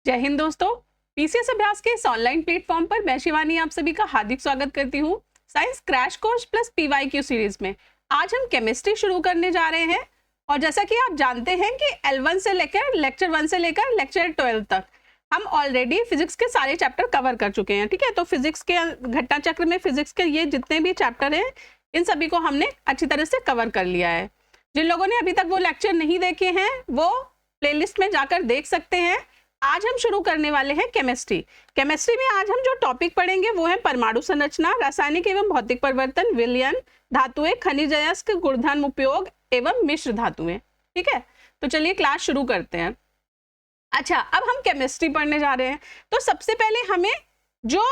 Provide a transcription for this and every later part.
जय हिंद दोस्तों। पीसीएस अभ्यास के इस ऑनलाइन प्लेटफॉर्म पर मैं शिवानी आप सभी का हार्दिक स्वागत करती हूँ। Science crash course plus PYQ series में आज हम केमिस्ट्री शुरू करने जा रहे हैं और जैसा कि आप जानते हैं कि L1 से लेकर लेक्चर 1 से लेकर लेक्चर 12 तक हम ऑलरेडी फिजिक्स के सारे चैप्टर कवर कर चुके हैं। ठीक है, तो फिजिक्स के घटना चक्र में फिजिक्स के ये जितने भी चैप्टर हैं इन सभी को हमने अच्छी तरह से कवर कर लिया है। जिन लोगों ने अभी तक वो लेक्चर नहीं देखे हैं वो प्लेलिस्ट में जाकर देख सकते हैं। आज हम शुरू करने वाले हैं केमिस्ट्री। केमिस्ट्री में आज हम जो टॉपिक पढ़ेंगे वो है परमाणु संरचना, रासायनिक एवं भौतिक परिवर्तन, विलयन, धातुएं, खनिज अयस्क, गुणधर्म उपयोग एवं मिश्र धातुएं। ठीक है, तो चलिए क्लास शुरू करते हैं। अच्छा, अब हम केमिस्ट्री पढ़ने जा रहे हैं तो सबसे पहले हमें जो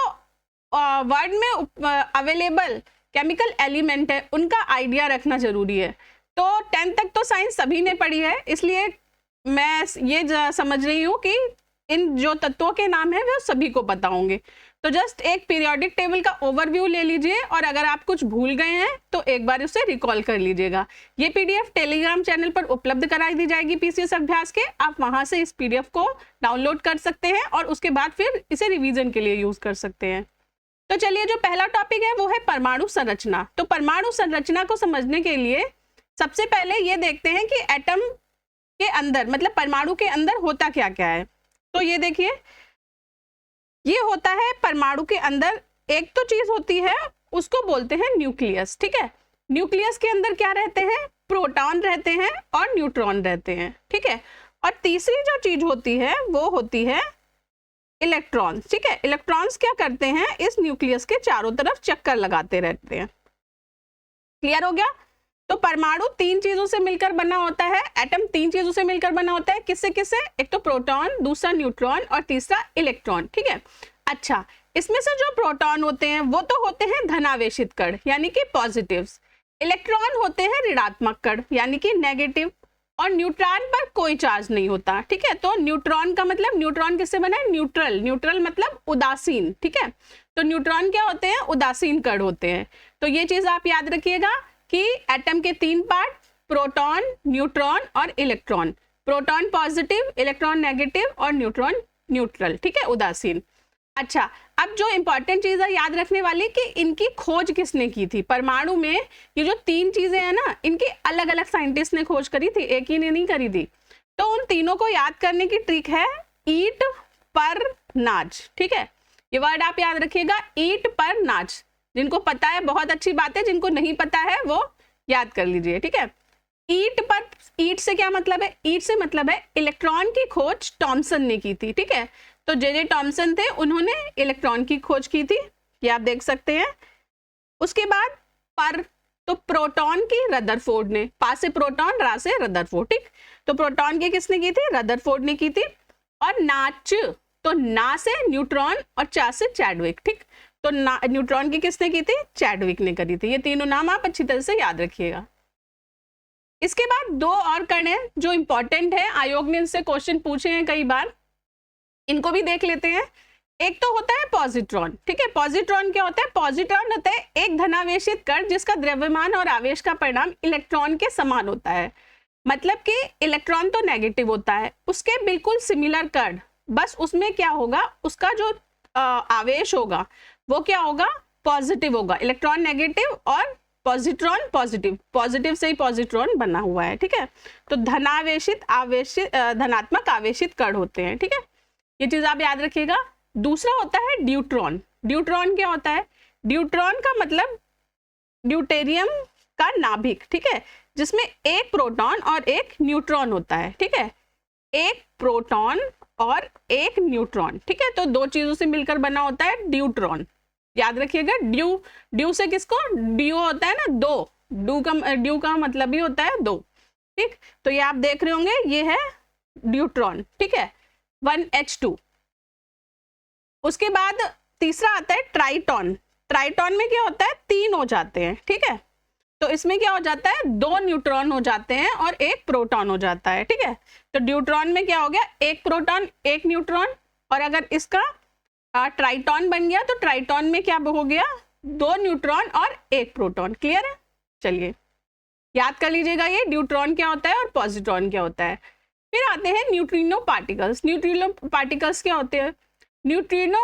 वर्ड में अवेलेबल केमिकल एलिमेंट है उनका आइडिया रखना जरूरी है। तो 10th तक तो साइंस सभी ने पढ़ी है, इसलिए मैं ये समझ रही हूँ कि इन जो तत्वों के नाम है वो सभी को पता होंगे। तो जस्ट एक पीरियोडिक टेबल का ओवरव्यू ले लीजिए और अगर आप कुछ भूल गए हैं तो एक बार उसे रिकॉल कर लीजिएगा। ये पीडीएफ टेलीग्राम चैनल पर उपलब्ध कराई दी जाएगी पीसीएस अभ्यास के। आप वहां से इस पीडीएफ को डाउनलोड कर सकते हैं और उसके बाद फिर इसे रिवीजन के लिए यूज कर सकते हैं। तो चलिए, जो पहला टॉपिक है वो है परमाणु संरचना। तो परमाणु संरचना को समझने के लिए सबसे पहले ये देखते हैं कि एटम के अंदर मतलब परमाणु के अंदर होता क्या क्या है। तो ये देखिए, ये होता है परमाणु के अंदर एक तो चीज होती है उसको बोलते हैं न्यूक्लियस। ठीक है, न्यूक्लियस के अंदर क्या रहते हैं? प्रोटॉन रहते हैं और न्यूट्रॉन रहते हैं। ठीक है, और तीसरी जो चीज होती है वो होती है इलेक्ट्रॉन। ठीक है, इलेक्ट्रॉन्स क्या करते हैं? इस न्यूक्लियस के चारों तरफ चक्कर लगाते रहते हैं। क्लियर हो गया? तो परमाणु तीन चीजों से मिलकर बना होता है, एटम तीन चीजों से मिलकर बना होता है। किससे किससे? एक तो प्रोटॉन, दूसरा न्यूट्रॉन और तीसरा इलेक्ट्रॉन। ठीक है, अच्छा, इसमें से जो प्रोटॉन होते हैं वो तो होते हैं धनावेशित कण यानी कि पॉजिटिव्स। इलेक्ट्रॉन होते हैं ऋणात्मक कण यानी कि नेगेटिव, और न्यूट्रॉन पर कोई चार्ज नहीं होता। ठीक है, तो न्यूट्रॉन का मतलब, न्यूट्रॉन किससे बना है? न्यूट्रल। न्यूट्रल मतलब उदासीन। ठीक है, तो न्यूट्रॉन क्या होते हैं? उदासीन कण होते हैं। तो ये चीज आप याद रखिएगा कि एटम के तीन पार्ट, प्रोटॉन, न्यूट्रॉन और electron. Proton positive, electron negative और न्यूट्रॉन न्यूट्रल। ठीक है, उदासीन। अच्छा, अब जो इंपॉर्टेंट चीज है याद रखने वाली कि इनकी खोज किसने की थी। परमाणु में ये जो तीन चीजें हैं ना, इनकी अलग अलग साइंटिस्ट ने खोज करी थी, एक ही ने नहीं करी थी। तो उन तीनों को याद करने की ट्रिक है ईट पर नाज। ठीक है, ये वर्ड आप याद रखिएगा, ईट पर नाज। जिनको पता है बहुत अच्छी बात है, जिनको नहीं पता है वो याद कर लीजिए। ठीक है, ईट पर, ईट से क्या मतलब है? ईट से मतलब है इलेक्ट्रॉन की खोज थॉमसन ने की थी। ठीक है, तो जे थॉमसन थे, उन्होंने इलेक्ट्रॉन की खोज की थी, ये आप देख सकते हैं। उसके बाद पर, तो प्रोटॉन की रदरफोर्ड ने, पा से प्रोटॉन, रा से रदरफोर्ड। ठीक, तो प्रोटॉन की किसने की थी? रदरफोर्ड ने की थी। और नाच, तो ना से न्यूट्रॉन और चा से चैडविक। ठीक, तो न्यूट्रॉन की किसने की थी? चैडविक ने करी थी। ये तीनों नाम आप अच्छी तरह से याद रखिएगा। इसके बाद दो और कण हैं जो इंपॉर्टेंट है, आयोग ने इनसे क्वेश्चन पूछे हैं कई बार, इनको भी देख लेते हैं। एक तो होता है पॉजिट्रॉन। ठीक है, पॉजिट्रॉन क्या होता है? पॉजिट्रॉन होता है एक धनावेशित कण जिसका द्रव्यमान और आवेश का परिमाण इलेक्ट्रॉन के समान होता है। मतलब कि इलेक्ट्रॉन तो नेगेटिव होता है, उसके बिल्कुल सिमिलर कण, बस उसमें क्या होगा? उसका जो आवेश होगा वो क्या होगा? पॉजिटिव होगा। इलेक्ट्रॉन नेगेटिव और पॉजिट्रॉन पॉजिटिव, पॉजिटिव से ही पॉजिट्रॉन बना हुआ है। ठीक है, तो धनावेशित आवेशित धनात्मक आवेशित कण होते हैं। ठीक है, ये चीज आप याद रखिएगा। दूसरा होता है ड्यूट्रॉन। ड्यूट्रॉन क्या होता है? ड्यूट्रॉन का मतलब ड्यूटेरियम का नाभिक। ठीक है, जिसमें एक प्रोटॉन और एक न्यूट्रॉन होता है। ठीक है, एक प्रोटॉन और एक न्यूट्रॉन। ठीक है, तो दो चीजों से मिलकर बना होता है ड्यूट्रॉन। याद रखिएगा, ड्यू, ड्यू से किसको? ड्यू होता है ना दो, ड्यू का मतलब ही होता है दो। ठीक, तो ये आप देख रहे होंगे, ये है ड्यूट्रॉन। ठीक है, 1H2। उसके बाद तीसरा आता है ट्राइटॉन। ट्राइटॉन में क्या होता है? तीन हो जाते हैं। ठीक है, तो इसमें क्या हो जाता है? दो न्यूट्रॉन हो जाते हैं और एक प्रोटॉन हो जाता है। ठीक है, तो ड्यूट्रॉन में क्या हो गया? एक प्रोटॉन एक न्यूट्रॉन, और अगर इसका ट्राइटॉन बन गया तो ट्राइटॉन में क्या हो गया? दो न्यूट्रॉन और एक प्रोटॉन। क्लियर है? चलिए याद कर लीजिएगा, ये ड्यूट्रॉन क्या होता है और पॉजिट्रॉन क्या होता है। फिर आते हैं न्यूट्रिनो पार्टिकल्स। न्यूट्रिनो पार्टिकल्स क्या होते हैं? न्यूट्रिनो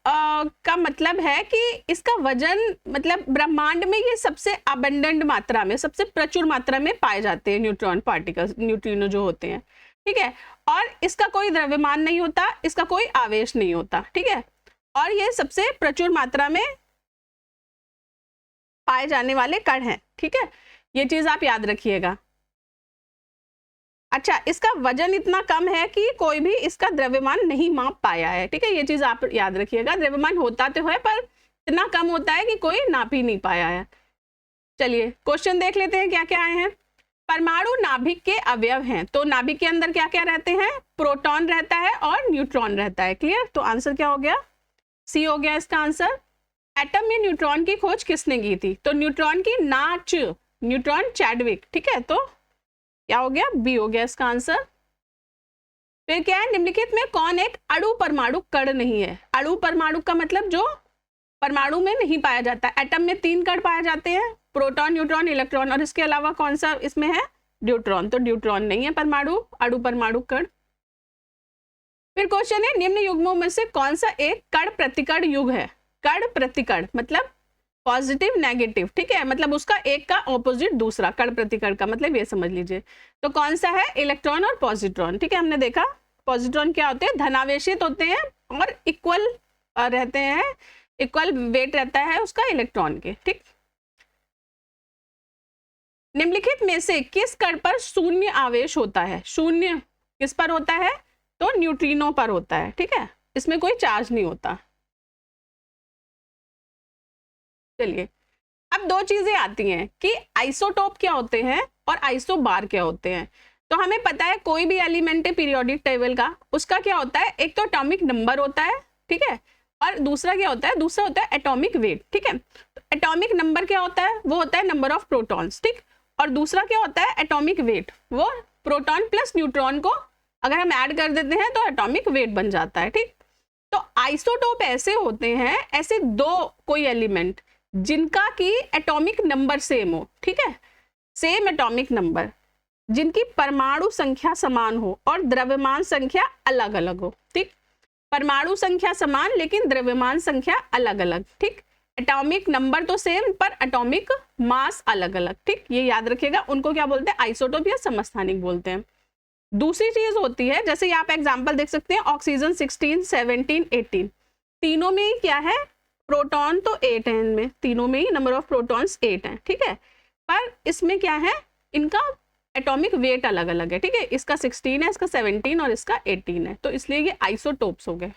का मतलब है कि इसका वजन, मतलब ब्रह्मांड में ये सबसे अबंडेंट मात्रा में, सबसे प्रचुर मात्रा में पाए जाते हैं न्यूट्रॉन पार्टिकल्स, न्यूट्रिनो जो होते हैं, ठीक है। और इसका कोई द्रव्यमान नहीं होता, इसका कोई आवेश नहीं होता, ठीक है। और ये सबसे प्रचुर मात्रा में पाए जाने वाले कण हैं, ठीक है। ये चीज आप याद रखिएगा। अच्छा, इसका वजन इतना कम है कि कोई भी इसका द्रव्यमान नहीं माप पाया है, ठीक है। ये चीज आप याद रखिएगा। द्रव्यमान होता तो है पर इतना कम होता है कि कोई नाप ही नहीं पाया है। चलिए क्वेश्चन देख लेते हैं क्या क्या आए हैं। परमाणु नाभिक के अवयव हैं, तो नाभिक के अंदर क्या क्या रहते हैं? प्रोटॉन रहता है और न्यूट्रॉन रहता है। क्लियर? तो आंसर क्या हो गया? सी हो गया इसका आंसर। एटम में न्यूट्रॉन की खोज किसने की थी? तो न्यूट्रॉन की नाच, न्यूट्रॉन चैडविक, ठीक है। तो क्या हो गया? बी हो गया इसका आंसर। फिर क्या है? निम्नलिखित में कौन एक अणु परमाणु कण नहीं है? अणु परमाणु का मतलब जो परमाणु में नहीं पाया जाता। एटम में 3 कण पाए जाते हैं, प्रोटॉन, न्यूट्रॉन, इलेक्ट्रॉन, और इसके अलावा कौन सा इसमें है? ड्यूट्रॉन। तो ड्यूट्रॉन नहीं है परमाणु, अणु परमाणु कण। फिर क्वेश्चन है, निम्न युग्मों में से कौन सा एक कण प्रतिकण युग है? कण प्रतिकण मतलब पॉजिटिव नेगेटिव, ठीक है। मतलब उसका एक का ऑपोजिट दूसरा, कण प्रतिकण का मतलब ये समझ लीजिए। तो कौन सा है? इलेक्ट्रॉन और पॉजिट्रॉन, ठीक है। हमने देखा पॉजिट्रॉन क्या होते हैं? धनावेशित होते हैं और इक्वल रहते हैं, इक्वल वेट रहता है उसका इलेक्ट्रॉन के, ठीक। निम्नलिखित में से किस कण पर शून्य आवेश होता है? शून्य किस पर होता है? तो न्यूट्रिनो पर होता है, ठीक है। इसमें कोई चार्ज नहीं होता। चलिए, अब 2 चीजें आती हैं कि आइसोटोप क्या होते हैं और आइसोबार क्या होते हैं। तो हमें पता है कोई भी एलिमेंट है पीरियोडिक टेबल का, उसका क्या होता है? एक तो एटॉमिक नंबर होता है, ठीक है, और दूसरा क्या होता है? दूसरा होता है एटॉमिक वेट, ठीक है। तो एटॉमिक नंबर क्या होता है? वो होता है नंबर ऑफ प्रोटॉन्स, ठीक। और दूसरा क्या होता है? एटॉमिक वेट, वो प्रोटॉन प्लस न्यूट्रॉन को अगर हम ऐड कर देते हैं तो एटॉमिक वेट बन जाता है, ठीक। तो आइसोटोप ऐसे होते हैं, ऐसे 2 कोई एलिमेंट जिनका की एटॉमिक नंबर सेम हो, ठीक है, सेम एटॉमिक नंबर, जिनकी परमाणु संख्या समान हो और द्रव्यमान संख्या अलग अलग हो, ठीक। परमाणु संख्या समान लेकिन द्रव्यमान संख्या अलग अलग, ठीक। एटॉमिक नंबर तो सेम पर एटॉमिक मास अलग अलग, ठीक। ये याद रखिएगा, उनको क्या बोलते हैं? आइसोटोप या समस्थानिक बोलते हैं। दूसरी चीज होती है, जैसे आप एग्जांपल देख सकते हैं, ऑक्सीजन 16, 17, 18, तीनों में ही क्या है? प्रोटॉन तो 8 है, इनमें तीनों में ही नंबर ऑफ प्रोटॉन्स 8 है, ठीक है। पर इसमें क्या है? इनका एटॉमिक वेट अलग अलग है, ठीक है। इसका 16 है, इसका 17 और इसका 18 है, तो इसलिए ये आइसोटोप्स हो गए।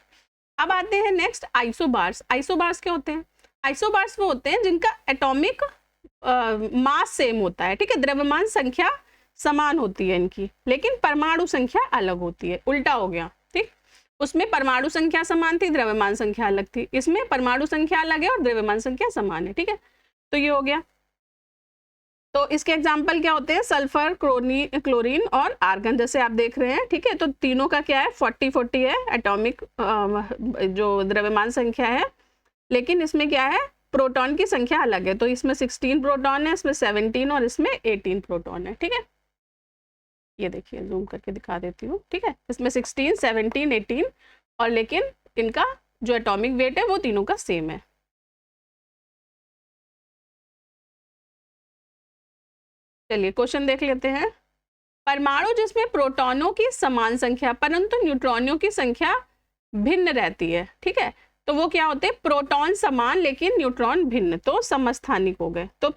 अब आते हैं नेक्स्ट आइसोबार्स। आइसोबार्स क्या होते हैं? आइसोबार्स वो होते हैं जिनका एटॉमिक मास सेम होता है, ठीक है, द्रव्यमान संख्या समान होती है इनकी, लेकिन परमाणु संख्या अलग होती है। उल्टा हो गया, ठीक। उसमें परमाणु संख्या समान थी, द्रव्यमान संख्या अलग थी। इसमें परमाणु संख्या अलग है और द्रव्यमान संख्या समान है, ठीक है। तो ये हो गया। तो इसके एग्जाम्पल क्या होते हैं? सल्फर, क्लोरीन और आर्गन, जैसे आप देख रहे हैं, ठीक है। तो तीनों का क्या है? 40-40 है एटॉमिक जो द्रव्यमान संख्या है, लेकिन इसमें क्या है? प्रोटॉन की संख्या अलग है। तो इसमें 16 प्रोटॉन है, इसमें 17 और इसमें 18 प्रोटॉन है, ठीक है। ये देखिए, जूम करके दिखा देती हूँ, ठीक है। इसमें 16, 17, 18 और लेकिन इनका जो एटॉमिक वेट है वो तीनों का सेम है। चलिए क्वेश्चन देख लेते हैं। परमाणु जिसमें प्रोटॉनों की समान संख्या परंतु न्यूट्रॉनों की संख्या भिन्न रहती है, ठीक है, तो वो क्या होते हैं? प्रोटॉन समान लेकिन न्यूट्रॉन भिन्न, तो समस्थानिक हो गए। तो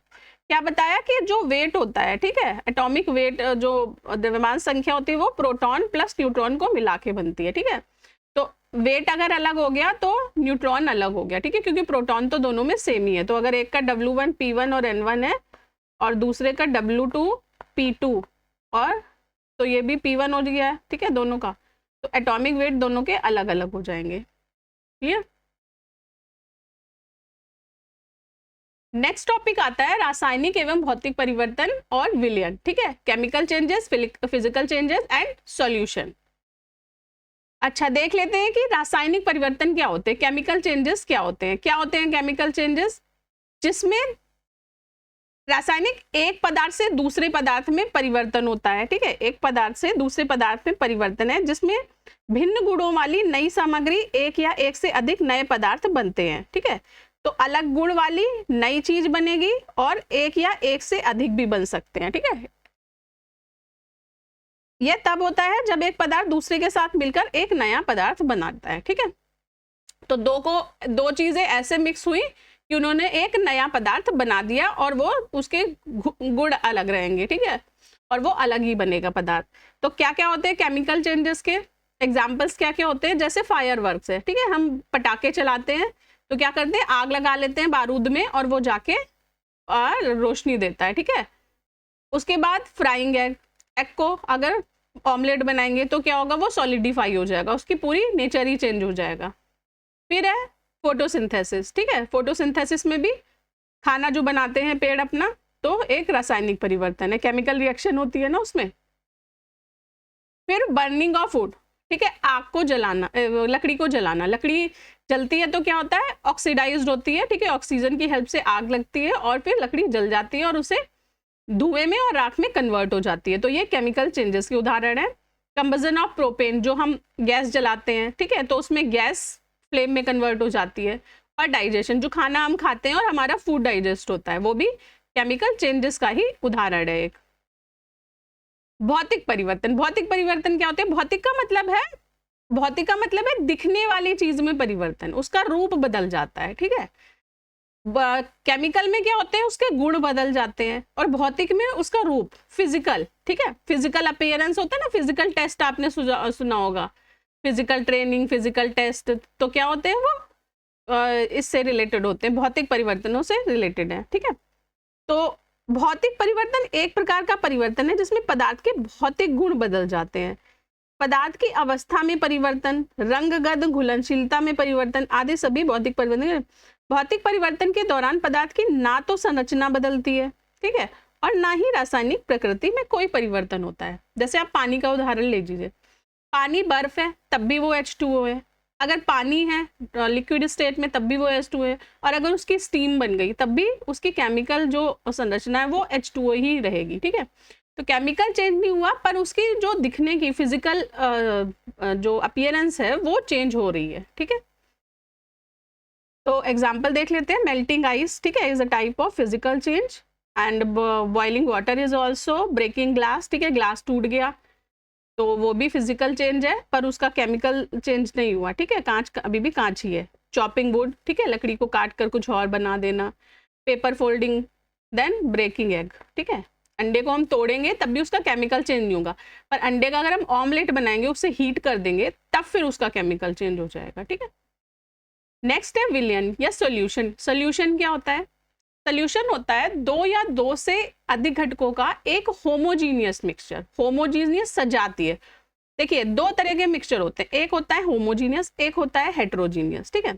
क्या बताया कि जो वेट होता है, ठीक है, एटॉमिक वेट, जो द्रव्यमान संख्या होती है वो प्रोटॉन प्लस न्यूट्रॉन को मिला के बनती है, ठीक है। तो वेट अगर अलग हो गया तो न्यूट्रॉन अलग हो गया, ठीक है, क्योंकि प्रोटॉन तो दोनों में सेम ही है। तो अगर एक का W1 P1 और N1 है और दूसरे का W2 P2 और तो ये भी P1 हो गया है, ठीक है, दोनों का, तो एटॉमिक वेट दोनों के अलग अलग हो जाएंगे। क्लियर? नेक्स्ट टॉपिक आता है रासायनिक एवं भौतिक परिवर्तन और विलयन, ठीक है, chemical changes, physical changes and solution. अच्छा, देख लेते हैं कि रासायनिक परिवर्तन क्या होते हैं, केमिकल चेंजेस क्या होते हैं। क्या होते हैं केमिकल चेंजेस? जिसमें रासायनिक एक पदार्थ से दूसरे पदार्थ में परिवर्तन होता है, ठीक है, एक पदार्थ से दूसरे पदार्थ में परिवर्तन है जिसमें भिन्न गुणों वाली नई सामग्री एक या एक से अधिक नए पदार्थ बनते हैं, ठीक है। तो अलग गुण वाली नई चीज बनेगी और एक या एक से अधिक भी बन सकते हैं, ठीक है। यह तब होता है जब एक पदार्थ दूसरे के साथ मिलकर एक नया पदार्थ बनाता है, ठीक है। तो दो चीजें ऐसे मिक्स हुई कि उन्होंने एक नया पदार्थ बना दिया और वो उसके गुण अलग रहेंगे, ठीक है, और वो अलग ही बनेगा पदार्थ। तो क्या क्या होते हैं केमिकल चेंजेस के एग्जाम्पल्स, क्या क्या होते हैं, जैसे फायर वर्क्स है, ठीक है, हम पटाखे चलाते हैं तो क्या करते हैं, आग लगा लेते हैं बारूद में और वो जाके रोशनी देता है, ठीक है। उसके बाद फ्राइंग एग को अगर ऑमलेट बनाएंगे तो क्या होगा, वो सॉलिडिफाई हो जाएगा, उसकी पूरी नेचर ही चेंज हो जाएगा। फिर है फोटोसिंथेसिस, ठीक है, फोटोसिंथेसिस में भी खाना जो बनाते हैं पेड़ अपना, तो एक रासायनिक परिवर्तन है, केमिकल रिएक्शन होती है ना उसमें। फिर बर्निंग ऑफ वुड, ठीक है, आग को जलाना, लकड़ी को जलाना, लकड़ी जलती है तो क्या होता है, ऑक्सीडाइज्ड होती है, ठीक है, ऑक्सीजन की हेल्प से आग लगती है और फिर लकड़ी जल जाती है और उसे धुएं में और राख में कन्वर्ट हो जाती है। तो ये केमिकल चेंजेस के उदाहरण है। कंबजन ऑफ प्रोपेन, जो हम गैस जलाते हैं, ठीक है, तो उसमें गैस फ्लेम में कन्वर्ट हो जाती है। और डाइजेशन, जो खाना हम खाते हैं और हमारा फूड डाइजेस्ट होता है, वो भी केमिकल चेंजेस का ही उदाहरण है एक। भौतिक परिवर्तन, भौतिक परिवर्तन क्या होते हैं, भौतिक का मतलब है दिखने वाली चीज में परिवर्तन, उसका रूप बदल जाता है, ठीक है। केमिकल में क्या होते हैं, उसके गुण बदल जाते हैं, और भौतिक में उसका रूप, फिजिकल, ठीक है, फिजिकल अपीयरेंस होता है ना, फिजिकल टेस्ट आपने सुना होगा, फिजिकल ट्रेनिंग, फिजिकल टेस्ट, तो क्या होते हैं वो इससे रिलेटेड होते हैं, भौतिक परिवर्तनों से रिलेटेड है, ठीक है। तो भौतिक परिवर्तन एक प्रकार का परिवर्तन है जिसमें पदार्थ के भौतिक गुण बदल जाते हैं। पदार्थ की अवस्था में परिवर्तन, रंगगत घुलनशीलता में परिवर्तन आदि सभी भौतिक परिवर्तन। भौतिक परिवर्तन के दौरान पदार्थ की ना तो संरचना बदलती है, ठीक है, और ना ही रासायनिक प्रकृति में कोई परिवर्तन होता है। जैसे आप पानी का उदाहरण ले लीजिए, पानी बर्फ है तब भी वो H2O है, अगर पानी है लिक्विड स्टेट में तब भी वो H2O है, और अगर उसकी स्टीम बन गई तब भी उसकी केमिकल जो संरचना है वो H2O ही रहेगी, ठीक है। तो केमिकल चेंज नहीं हुआ पर उसकी जो दिखने की फिजिकल जो अपीयरेंस है वो चेंज हो रही है, ठीक है। तो एग्जाम्पल देख लेते हैं, मेल्टिंग आइस, ठीक है, is a type of physical change, and boiling water is also, breaking glass, ठीक है, ग्लास टूट गया तो वो भी फिजिकल चेंज है पर उसका केमिकल चेंज नहीं हुआ, ठीक है, कांच अभी भी कांच ही है। चॉपिंग वुड, ठीक है, लकड़ी को काट कर कुछ और बना देना। Paper folding, then breaking egg, ठीक है, अंडे को हम तोड़ेंगे तब भी उसका केमिकल चेंज नहीं होगा, पर अंडे का अगर हम ऑमलेट बनाएंगे उससे हीट कर देंगे तब फिर उसका केमिकल चेंज हो जाएगा, ठीक है। नेक्स्ट है विलयन या सोल्यूशन। सोल्यूशन क्या होता है, सोल्यूशन होता है दो या दो से अधिक घटकों का एक होमोजीनियस मिक्सचर। होमोजीनियस सजाती है, देखिए दो तरह के मिक्सचर होते हैं, एक होता है होमोजीनियस, एक होता है हेट्रोजीनियस, ठीक है।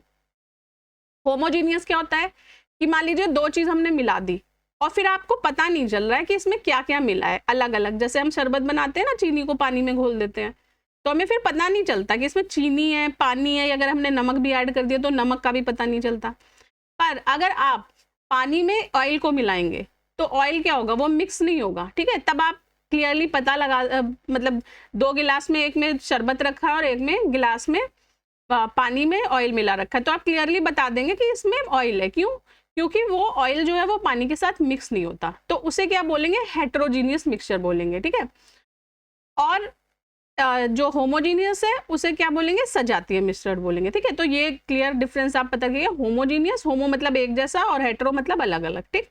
होमोजीनियस क्या होता है कि मान लीजिए दो चीज हमने मिला दी और फिर आपको पता नहीं चल रहा है कि इसमें क्या क्या मिला है अलग अलग, जैसे हम शरबत बनाते हैं ना, चीनी को पानी में घोल देते हैं तो हमें फिर पता नहीं चलता कि इसमें चीनी है, पानी है, या अगर हमने नमक भी ऐड कर दिया तो नमक का भी पता नहीं चलता। पर अगर आप पानी में ऑयल को मिलाएंगे तो ऑयल क्या होगा, वो मिक्स नहीं होगा, ठीक है, तब आप क्लियरली पता लगा, मतलब दो गिलास में एक में शरबत रखा है और एक में गिलास में पानी में ऑयल मिला रखा है, तो आप क्लियरली बता देंगे कि इसमें ऑयल है, क्यों, क्योंकि वो ऑयल जो है वो पानी के साथ मिक्स नहीं होता, तो उसे क्या बोलेंगे, हेट्रोजीनियस मिक्सचर बोलेंगे, ठीक है। और जो होमोजीनियस है उसे क्या बोलेंगे, सजातीय मिश्रण बोलेंगे, ठीक है। तो ये क्लियर डिफरेंस आप पता करिए, होमोजीनियस, होमो मतलब एक जैसा और हेट्रो मतलब अलग अलग, ठीक।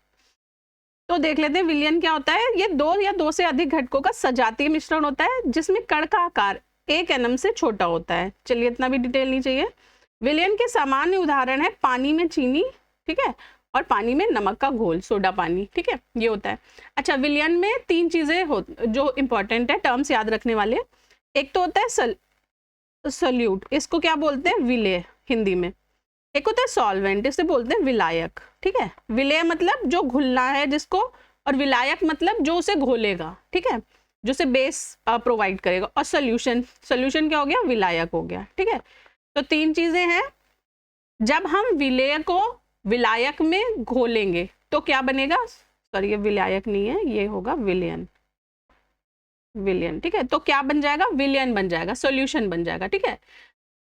तो देख लेते हैं विलयन क्या होता है। ये दो या दो से अधिक घटकों का सजातीय मिश्रण होता है जिसमें कण का आकार 1 nm से छोटा होता है। चलिए इतना भी डिटेल नहीं चाहिए। विलयन के सामान्य उदाहरण है पानी में चीनी, ठीक है, और पानी में नमक का घोल, सोडा पानी, ठीक है, ये होता है। अच्छा, विलयन में 3 चीजें जो इंपॉर्टेंट है, टर्म्स याद रखने वाले। एक तो होता है सल्यूट, इसको क्या बोलते हैं, विलेय हिंदी में। एक होता है सॉल्वेंट, इसे बोलते हैं विलायक, ठीक है। विलेय मतलब जो घुलना है जिसको, और विलायक मतलब जो उसे घोलेगा, ठीक है, जो उसे बेस प्रोवाइड करेगा। और सोल्यूशन, सोल्यूशन क्या हो गया, विलायक हो गया, ठीक है। तो 3 चीजें हैं। जब हम विलेय को विलायक में घोलेंगे तो क्या बनेगा, सॉरी ये विलायक नहीं है, ये होगा विलयन, विलयन। ठीक है, तो क्या बन जाएगा, विलयन बन जाएगा, सॉल्यूशन बन जाएगा। ठीक है,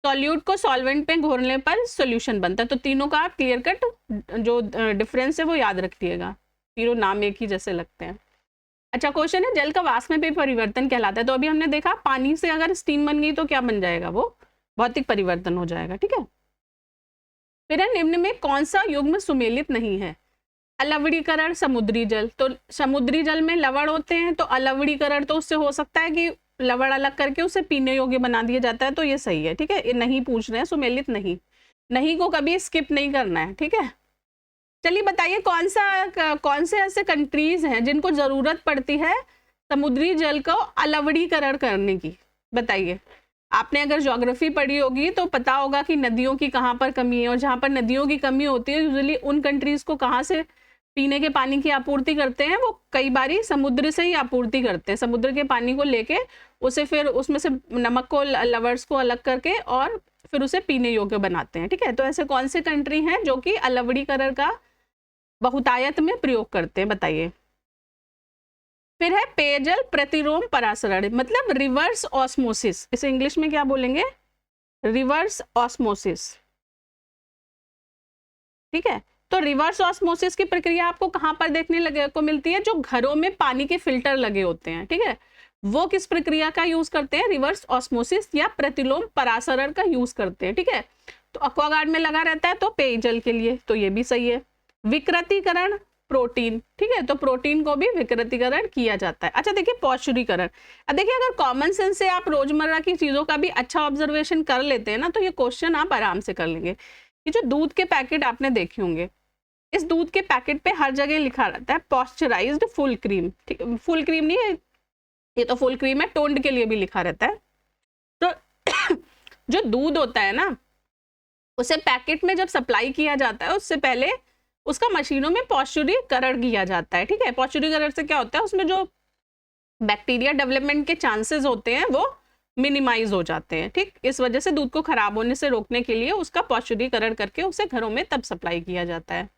सॉल्यूट को सॉल्वेंट पे घोरने पर सॉल्यूशन बनता है। तो तीनों का क्लियर कट जो डिफरेंस है वो याद रखिएगा, तीनों नाम एक ही जैसे लगते हैं। अच्छा क्वेश्चन है, जल का वाष्प में परिवर्तन कहलाता है। तो अभी हमने देखा पानी से अगर स्टीम बन गई तो क्या बन जाएगा, वो भौतिक परिवर्तन हो जाएगा। ठीक है, फिर है निम्न में कौन सा युग्म सुमेलित नहीं है। अलवणीकरण समुद्री जल, तो समुद्री जल में लवण होते हैं, तो अलवणीकरण तो उससे हो सकता है कि लवण अलग करके उसे पीने योग्य बना दिया जाता है, तो ये सही है। ठीक है, ये नहीं पूछ रहे हैं, सुमेलित नहीं, नहीं को कभी स्किप नहीं करना है। ठीक है, चलिए बताइए कौन से ऐसे कंट्रीज हैं जिनको जरूरत पड़ती है समुद्री जल को अलवणीकरण करने की। बताइए, आपने अगर ज्योग्राफी पढ़ी होगी तो पता होगा कि नदियों की कहाँ पर कमी है, और जहाँ पर नदियों की कमी होती है यूजुअली उन कंट्रीज को कहाँ से पीने के पानी की आपूर्ति करते हैं, वो कई बारी समुद्र से ही आपूर्ति करते हैं। समुद्र के पानी को लेके उसे फिर उसमें से नमक को, लवर्स को अलग करके और फिर उसे पीने योग्य बनाते हैं। ठीक है, तो ऐसे कौन से कंट्री हैं जो कि अलवणीकरण का बहुतायत में प्रयोग करते हैं, बताइए। फिर है पेयजल प्रतिलोम परासरण, मतलब रिवर्स ऑस्मोसिस, इसे इंग्लिश में क्या बोलेंगे, रिवर्स ऑस्मोसिस। ठीक है, तो रिवर्स ऑस्मोसिस की प्रक्रिया आपको कहां पर देखने लगे को मिलती है, जो घरों में पानी के फिल्टर लगे होते हैं। ठीक है, वो किस प्रक्रिया का यूज करते हैं, रिवर्स ऑस्मोसिस या प्रतिलोम परासरण का यूज करते हैं। ठीक है, तो एक्वागार्ड में लगा रहता है तो पेयजल के लिए, तो ये भी सही है। विकृतीकरण प्रोटीन, ठीक है, तो प्रोटीन को भी विकृतीकरण किया जाता है। अच्छा देखिए पौष्टिकरण, अब देखिए अगर कॉमन सेंस से आप रोजमर्रा की चीजों का भी अच्छा ऑब्जर्वेशन कर लेते हैं ना, तो ये क्वेश्चन आप आराम से कर लेंगे। ये जो दूध के पैकेट आपने देखे होंगे, इस दूध के पैकेट पे हर जगह लिखा रहता है पॉस्चराइज्ड फुल क्रीम। ठीक, फुल क्रीम नहीं है, ये तो फुल क्रीम है, टोन्ड के लिए भी लिखा रहता है। तो जो दूध होता है ना, उसे पैकेट में जब सप्लाई किया जाता है उससे पहले उसका मशीनों में पौष्टिकरण किया जाता है। ठीक है, पौष्टिकरण से क्या होता है, उसमें जो बैक्टीरिया डेवलपमेंट के चांसेस होते हैं वो मिनिमाइज हो जाते हैं। ठीक, इस वजह से दूध को खराब होने से रोकने के लिए उसका पौष्टिकरण करके उसे घरों में तब सप्लाई किया जाता है।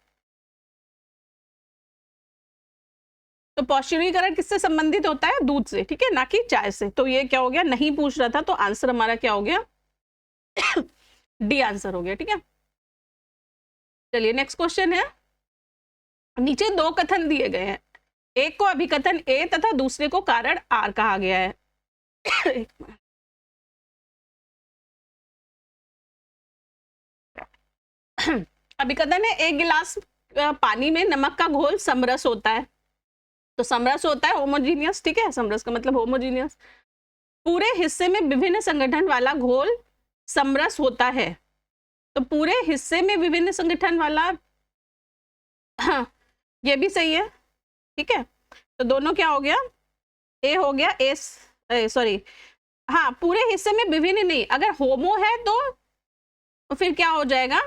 तो पौष्टिकरण किससे संबंधित होता है, दूध से। ठीक है, ना कि चाय से। तो ये क्या हो गया, नहीं पूछ रहा था, तो आंसर हमारा क्या हो गया डी आंसर हो गया। ठीक है, चलिए नेक्स्ट क्वेश्चन है, नीचे दो कथन दिए गए हैं, एक को अभिकथन ए तथा दूसरे को कारण आर कहा गया है। अभिकथन है, एक गिलास पानी में नमक का घोल समरस होता है। तो समरस होता है होमोजीनियस। ठीक है, समरस का मतलब होमोजीनियस। पूरे हिस्से में विभिन्न संगठन वाला घोल समरस होता है। तो पूरे हिस्से में विभिन्न संगठन वाला, हाँ ये भी सही है। ठीक है, तो दोनों क्या हो गया, ए हो गया, सॉरी हाँ पूरे हिस्से में विभिन्न नहीं, अगर होमो है तो फिर क्या हो जाएगा,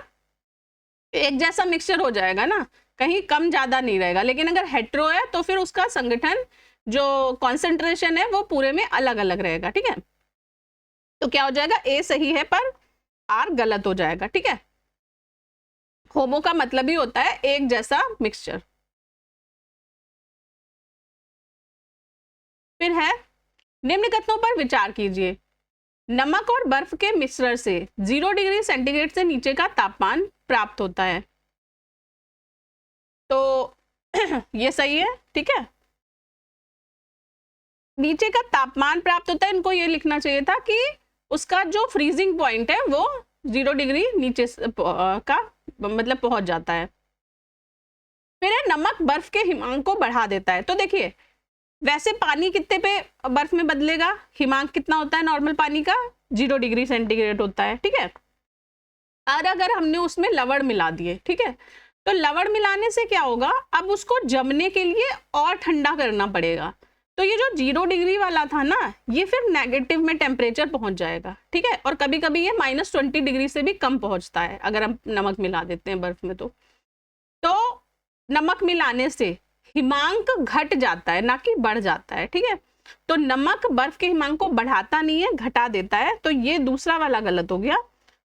एक जैसा मिक्सचर हो जाएगा ना, कहीं कम ज्यादा नहीं रहेगा। लेकिन अगर हेट्रो है तो फिर उसका संगठन जो कॉन्सेंट्रेशन है वो पूरे में अलग अलग रहेगा। ठीक है, तो क्या हो जाएगा, ए सही है पर आर गलत हो जाएगा। ठीक है, होमो का मतलब ही होता है एक जैसा मिक्सचर। फिर है, निम्न कथनों पर विचार कीजिए, नमक और बर्फ के मिश्रण से 0 डिग्री सेंटीग्रेड से नीचे का तापमान प्राप्त होता है। तो ये सही है। ठीक है, नीचे का तापमान प्राप्त होता है, इनको ये लिखना चाहिए था कि उसका जो फ्रीजिंग पॉइंट है वो 0 डिग्री नीचे का मतलब पहुंच जाता है। फिर है, नमक बर्फ के हिमांक को बढ़ा देता है। तो देखिए वैसे पानी कितने पे बर्फ में बदलेगा, हिमांक कितना होता है नॉर्मल पानी का, 0 डिग्री सेंटीग्रेड होता है। ठीक है, और अगर हमने उसमें लवण मिला दिए, ठीक है, तो लवण मिलाने से क्या होगा, अब उसको जमने के लिए और ठंडा करना पड़ेगा। तो ये जो 0 डिग्री वाला था ना, ये फिर नेगेटिव में टेम्परेचर पहुंच जाएगा। ठीक है, और कभी कभी ये -20 डिग्री से भी कम पहुंचता है अगर हम नमक मिला देते हैं बर्फ में। तो नमक मिलाने से हिमांक घट जाता है, ना कि बढ़ जाता है। ठीक है, तो नमक बर्फ के हिमांक को बढ़ाता नहीं है, घटा देता है। तो ये दूसरा वाला गलत हो गया,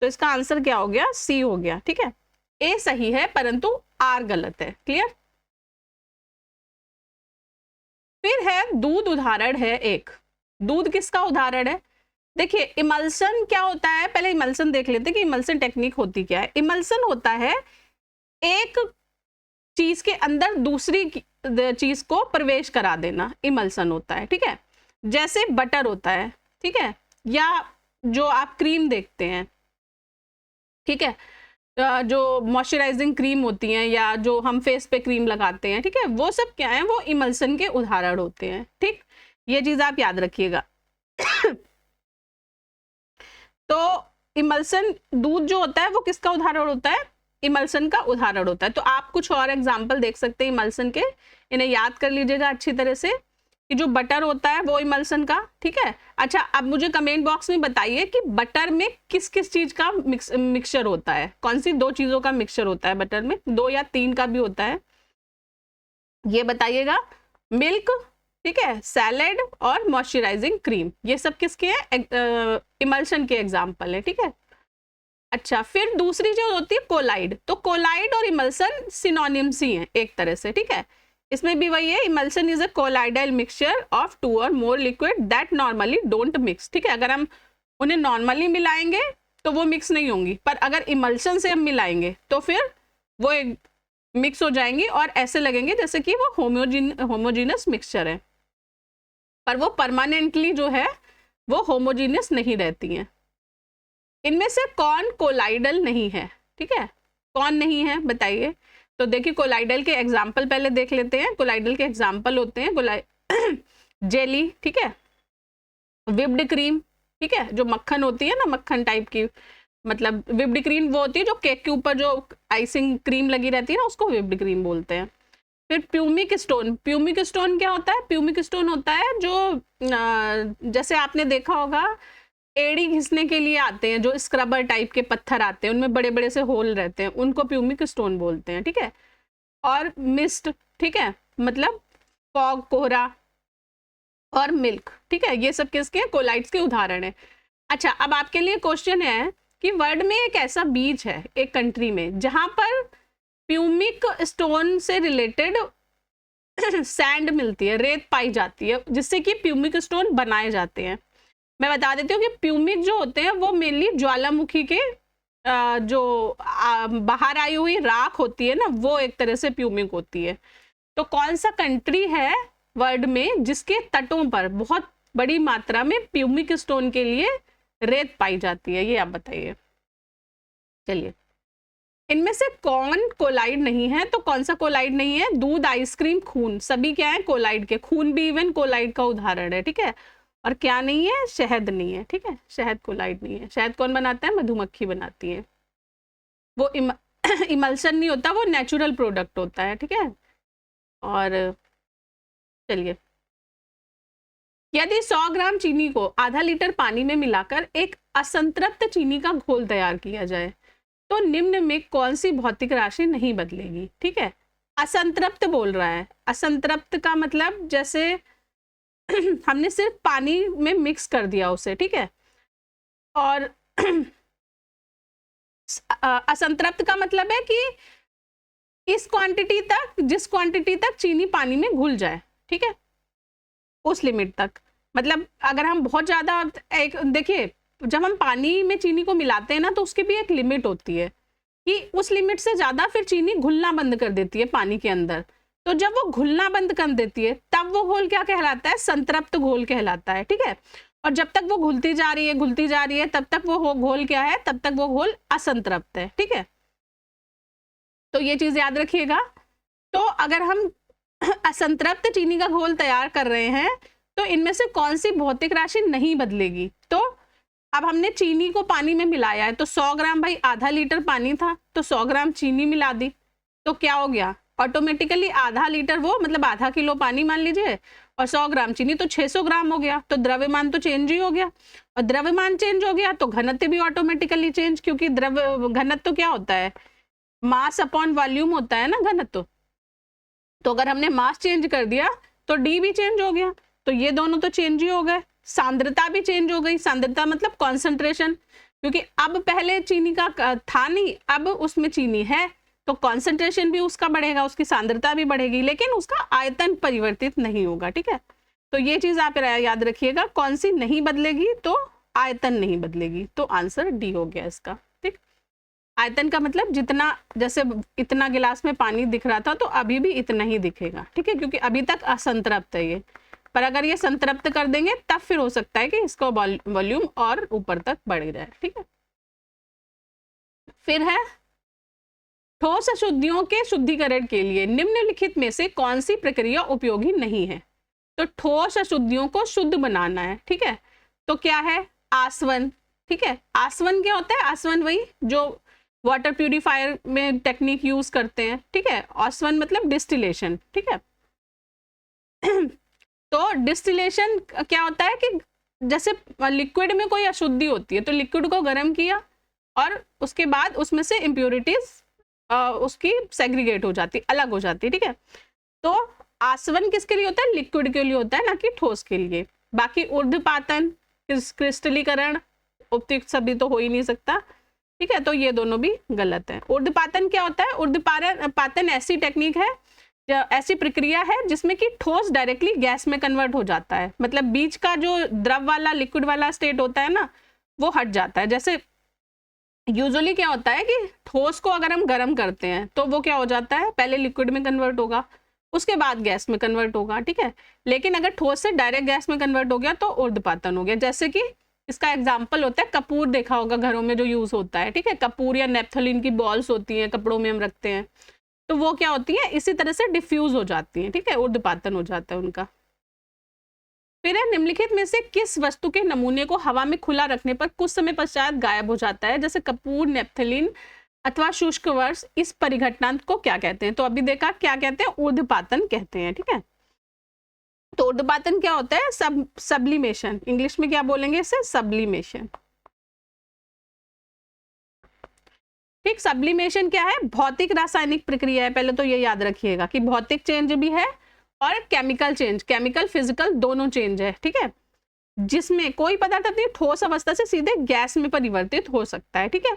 तो इसका आंसर क्या हो गया, सी हो गया। ठीक है, ए सही है परंतु आर गलत है। क्लियर। फिर है दूध, उदाहरण है एक। दूध किसका उदाहरण है? देखिए इमल्सन क्या होता है, पहले इमल्सन देख लेते हैं कि इमल्सन टेक्निक होती क्या है। इमल्सन होता है एक चीज के अंदर दूसरी चीज को प्रवेश करा देना, इमल्सन होता है, ठीक है। जैसे बटर होता है, ठीक है, या जो आप क्रीम देखते हैं, ठीक है, जो मॉइस्चराइजिंग क्रीम होती हैं या जो हम फेस पे क्रीम लगाते हैं, ठीक है, वो सब क्या है, वो इमल्सन के उदाहरण होते हैं, ठीक। ये चीज आप याद रखिएगा। तो इमल्सन दूध जो होता है वो किसका उदाहरण होता है? इमल्सन का उदाहरण होता है। तो आप कुछ और एग्जाम्पल देख सकते हैं इमल्सन के, इन्हें याद कर लीजिएगा अच्छी तरह से कि जो बटर होता है वो इमल्सन का, ठीक है। अच्छा, अब मुझे कमेंट बॉक्स में बताइए कि बटर में किस किस चीज का मिक्सचर होता है, कौन सी दो चीजों का मिक्सचर होता है बटर में, 2 या 3 का भी होता है, ये बताइएगा। मिल्क, ठीक है, सैलेड और मॉइस्चराइजिंग क्रीम, ये सब किसके हैं? इमल्शन के एग्जाम्पल है, ठीक है। अच्छा, फिर दूसरी जो होती है कोलाइड, तो कोलाइड और इमल्सन सिनोनिम्स ही हैं एक तरह से, ठीक है। इसमें भी वही है, emulsion is a colloidal mixture of 2 और more liquid that normally don't mix, ठीक है। अगर हम उन्हें नॉर्मली मिलाएंगे तो वो मिक्स नहीं होंगी, पर अगर इमल्सन से हम मिलाएंगे तो फिर वो मिक्स हो जाएंगी और ऐसे लगेंगे जैसे कि वो होमोजीनस मिक्सचर है, पर वो परमानेंटली जो है वो होमोजीनियस नहीं रहती हैं। इनमें से कौन कोलाइडल नहीं है, ठीक है, कौन नहीं है बताइए। तो देखिए कोलाइडल के एग्जाम्पल पहले देख लेते हैं। कोलाइडल के एग्जाम्पल होते हैं जेली, ठीक है, विप्ड क्रीम, ठीक है, जो मक्खन होती है ना, मक्खन टाइप की, मतलब विप्ड क्रीम वो होती है जो केक के ऊपर जो आइसिंग क्रीम लगी रहती है ना, उसको विप्ड क्रीम बोलते हैं। फिर प्यूमिक स्टोन, प्यूमिक स्टोन क्या होता है? प्यूमिक स्टोन होता है जो जैसे आपने देखा होगा एड़ी घिसने के लिए आते हैं, जो स्क्रबर टाइप के पत्थर आते हैं, उनमें बड़े बड़े से होल रहते हैं, उनको प्यूमिक स्टोन बोलते हैं, ठीक है। और मिस्ट, ठीक है, मतलब फॉग, कोहरा, और मिल्क, ठीक है, ये सब किसके? कोलाइड्स के उदाहरण है। अच्छा, अब आपके लिए क्वेश्चन है कि वर्ल्ड में एक ऐसा बीच है एक कंट्री में जहां पर प्यूमिक स्टोन से रिलेटेड सैंड मिलती है, रेत पाई जाती है, जिससे कि प्यूमिक स्टोन बनाए जाते हैं। मैं बता देती हूँ कि प्यूमिक जो होते हैं वो मेनली ज्वालामुखी के जो बाहर आई हुई राख होती है ना, वो एक तरह से प्यूमिक होती है। तो कौन सा कंट्री है वर्ल्ड में जिसके तटों पर बहुत बड़ी मात्रा में प्यूमिक स्टोन के लिए रेत पाई जाती है, ये आप बताइए। चलिए, इनमें से कौन कोलाइड नहीं है? तो कौन सा कोलाइड नहीं है? दूध, आइसक्रीम, खून, सभी क्या है? कोलाइड के। खून भी इवन कोलाइड का उदाहरण है, ठीक है। और क्या नहीं है? शहद नहीं है, ठीक है, शहद कोलाइड नहीं है। शहद कौन बनाता है? मधुमक्खी बनाती है। वो इमल्शन नहीं होता, वो नेचुरल प्रोडक्ट होता है, ठीक है। और चलिए, यदि 100 ग्राम चीनी को आधा लीटर पानी में मिलाकर एक असंतृप्त चीनी का घोल तैयार किया जाए तो निम्न में कौन सी भौतिक राशि नहीं बदलेगी? ठीक है, असंतृप्त बोल रहा है। असंतृप्त का मतलब जैसे हमने सिर्फ पानी में मिक्स कर दिया उसे, ठीक है। और असंतृप्त का मतलब है कि इस क्वांटिटी तक, जिस क्वांटिटी तक चीनी पानी में घुल जाए, ठीक है, उस लिमिट तक। मतलब अगर हम बहुत ज्यादा, एक देखिए, जब हम पानी में चीनी को मिलाते हैं ना, तो उसकी भी एक लिमिट होती है कि उस लिमिट से ज्यादा फिर चीनी घुलना बंद कर देती है पानी के अंदर। तो जब वो घुलना बंद कर देती है तब वो घोल क्या कहलाता है? संतृप्त घोल कहलाता है, ठीक है। और जब तक वो घुलती जा रही है तब तक वो घोल क्या है? तब तक वो घोल असंतृप्त है, ठीक है। तो ये चीज याद रखिएगा। तो अगर हम असंतृप्त चीनी का घोल तैयार कर रहे हैं तो इनमें से कौन सी भौतिक राशि नहीं बदलेगी? तो अब हमने चीनी को पानी में मिलाया है, तो 100 ग्राम, भाई आधा लीटर पानी था तो 100 ग्राम चीनी मिला दी, तो क्या हो गया? ऑटोमेटिकली आधा लीटर, वो मतलब आधा किलो पानी मान लीजिए, और 100 ग्राम चीनी, तो 600 ग्राम हो गया। तो द्रव्यमान तो चेंज ही हो गया, और द्रव्यमान चेंज हो गया तो घनत्व भी ऑटोमेटिकली चेंज, क्योंकि घनत्व क्या होता है? मास अपॉन वॉल्यूम होता है ना घनत्व। तो अगर हमने मास चेंज कर दिया तो डी भी चेंज हो गया, तो ये दोनों तो चेंज ही हो गए। सांद्रता भी चेंज हो गई, सांद्रता मतलब कॉन्सेंट्रेशन, क्योंकि अब पहले चीनी का था नहीं, अब उसमें चीनी है, तो कॉन्सेंट्रेशन भी उसका बढ़ेगा, उसकी सांद्रता भी बढ़ेगी, लेकिन उसका आयतन परिवर्तित नहीं होगा। ठीक है, तो ये चीज आप याद रखिएगा, कौन सी नहीं बदलेगी, तो आयतन नहीं बदलेगी। तो आंसर डी हो गया इसका। ठीक, आयतन का मतलब जितना, जैसे इतना गिलास में पानी दिख रहा था तो अभी भी इतना ही दिखेगा। ठीक है, क्योंकि अभी तक असंतृप्त है ये, पर अगर ये संतृप्त कर देंगे तब फिर हो सकता है कि इसका वॉल्यूम और ऊपर तक बढ़ जाए। ठीक है, फिर है ठोस अशुद्धियों के शुद्धिकरण के लिए निम्नलिखित में से कौन सी प्रक्रिया उपयोगी नहीं है। तो ठोस अशुद्धियों को शुद्ध बनाना है। ठीक है, तो क्या है, आसवन। ठीक है, आसवन क्या होता है, आसवन वही जो वाटर प्यूरिफायर में टेक्निक यूज करते हैं। ठीक है, आसवन मतलब डिस्टिलेशन। ठीक है, तो डिस्टिलेशन क्या होता है कि जैसे लिक्विड में कोई अशुद्धि होती है तो लिक्विड को गर्म किया और उसके बाद उसमें से इम्प्योरिटीज उसकी सेग्रीगेट हो जाती, अलग हो जाती। ठीक है, तो आसवन किसके लिए होता है, लिक्विड के लिए होता है, ना कि ठोस के लिए। बाकी ऊर्ध्वपातन, क्रिस्टलीकरण, उपयुक्त सभी तो हो ही नहीं सकता। ठीक है, तो ये दोनों भी गलत है। ऊर्ध्वपातन क्या होता है, ऊर्ध्वपातन ऐसी टेक्निक है, ऐसी प्रक्रिया है जिसमें कि ठोस डायरेक्टली गैस में कन्वर्ट हो जाता है। मतलब बीच का जो द्रव वाला लिक्विड वाला स्टेट होता है ना, वो हट जाता है। जैसे यूजुअली क्या होता है कि ठोस को अगर हम गर्म करते हैं तो वो क्या हो जाता है, पहले लिक्विड में कन्वर्ट होगा, उसके बाद गैस में कन्वर्ट होगा। ठीक है, लेकिन अगर ठोस से डायरेक्ट गैस में कन्वर्ट हो गया तो ऊर्ध्वपातन हो गया। जैसे कि इसका एग्जाम्पल होता है कपूर, देखा होगा घरों में जो यूज होता है। ठीक है, कपूर या नेप्थलीन की बॉल्स होती हैं, कपड़ों में हम रखते हैं, तो वो क्या होती है, इसी तरह से डिफ्यूज हो जाती हैं। ठीक है, ऊर्ध्वपातन हो जाता है उनका। फिर है निम्नलिखित में से किस वस्तु के नमूने को हवा में खुला रखने पर कुछ समय पश्चात गायब हो जाता है, जैसे कपूर, नेप्थलीन अथवा शुष्क वर्ष, इस परिघटना को क्या कहते हैं। तो अभी देखा क्या कहते हैं, ऊर्ध्वपातन कहते हैं। ठीक है, तो ऊर्ध्वपातन क्या होता है, सब्लिमेशन, इंग्लिश में क्या बोलेंगे इसे, सब्लिमेशन। ठीक, सब्लिमेशन क्या है, भौतिक रासायनिक प्रक्रिया है। पहले तो ये याद रखिएगा कि भौतिक चेंज भी है और केमिकल चेंज, केमिकल फिजिकल दोनों चेंज है। ठीक है, जिसमें कोई पदार्थ अपनी ठोस अवस्था से सीधे गैस में परिवर्तित हो सकता है। ठीक है,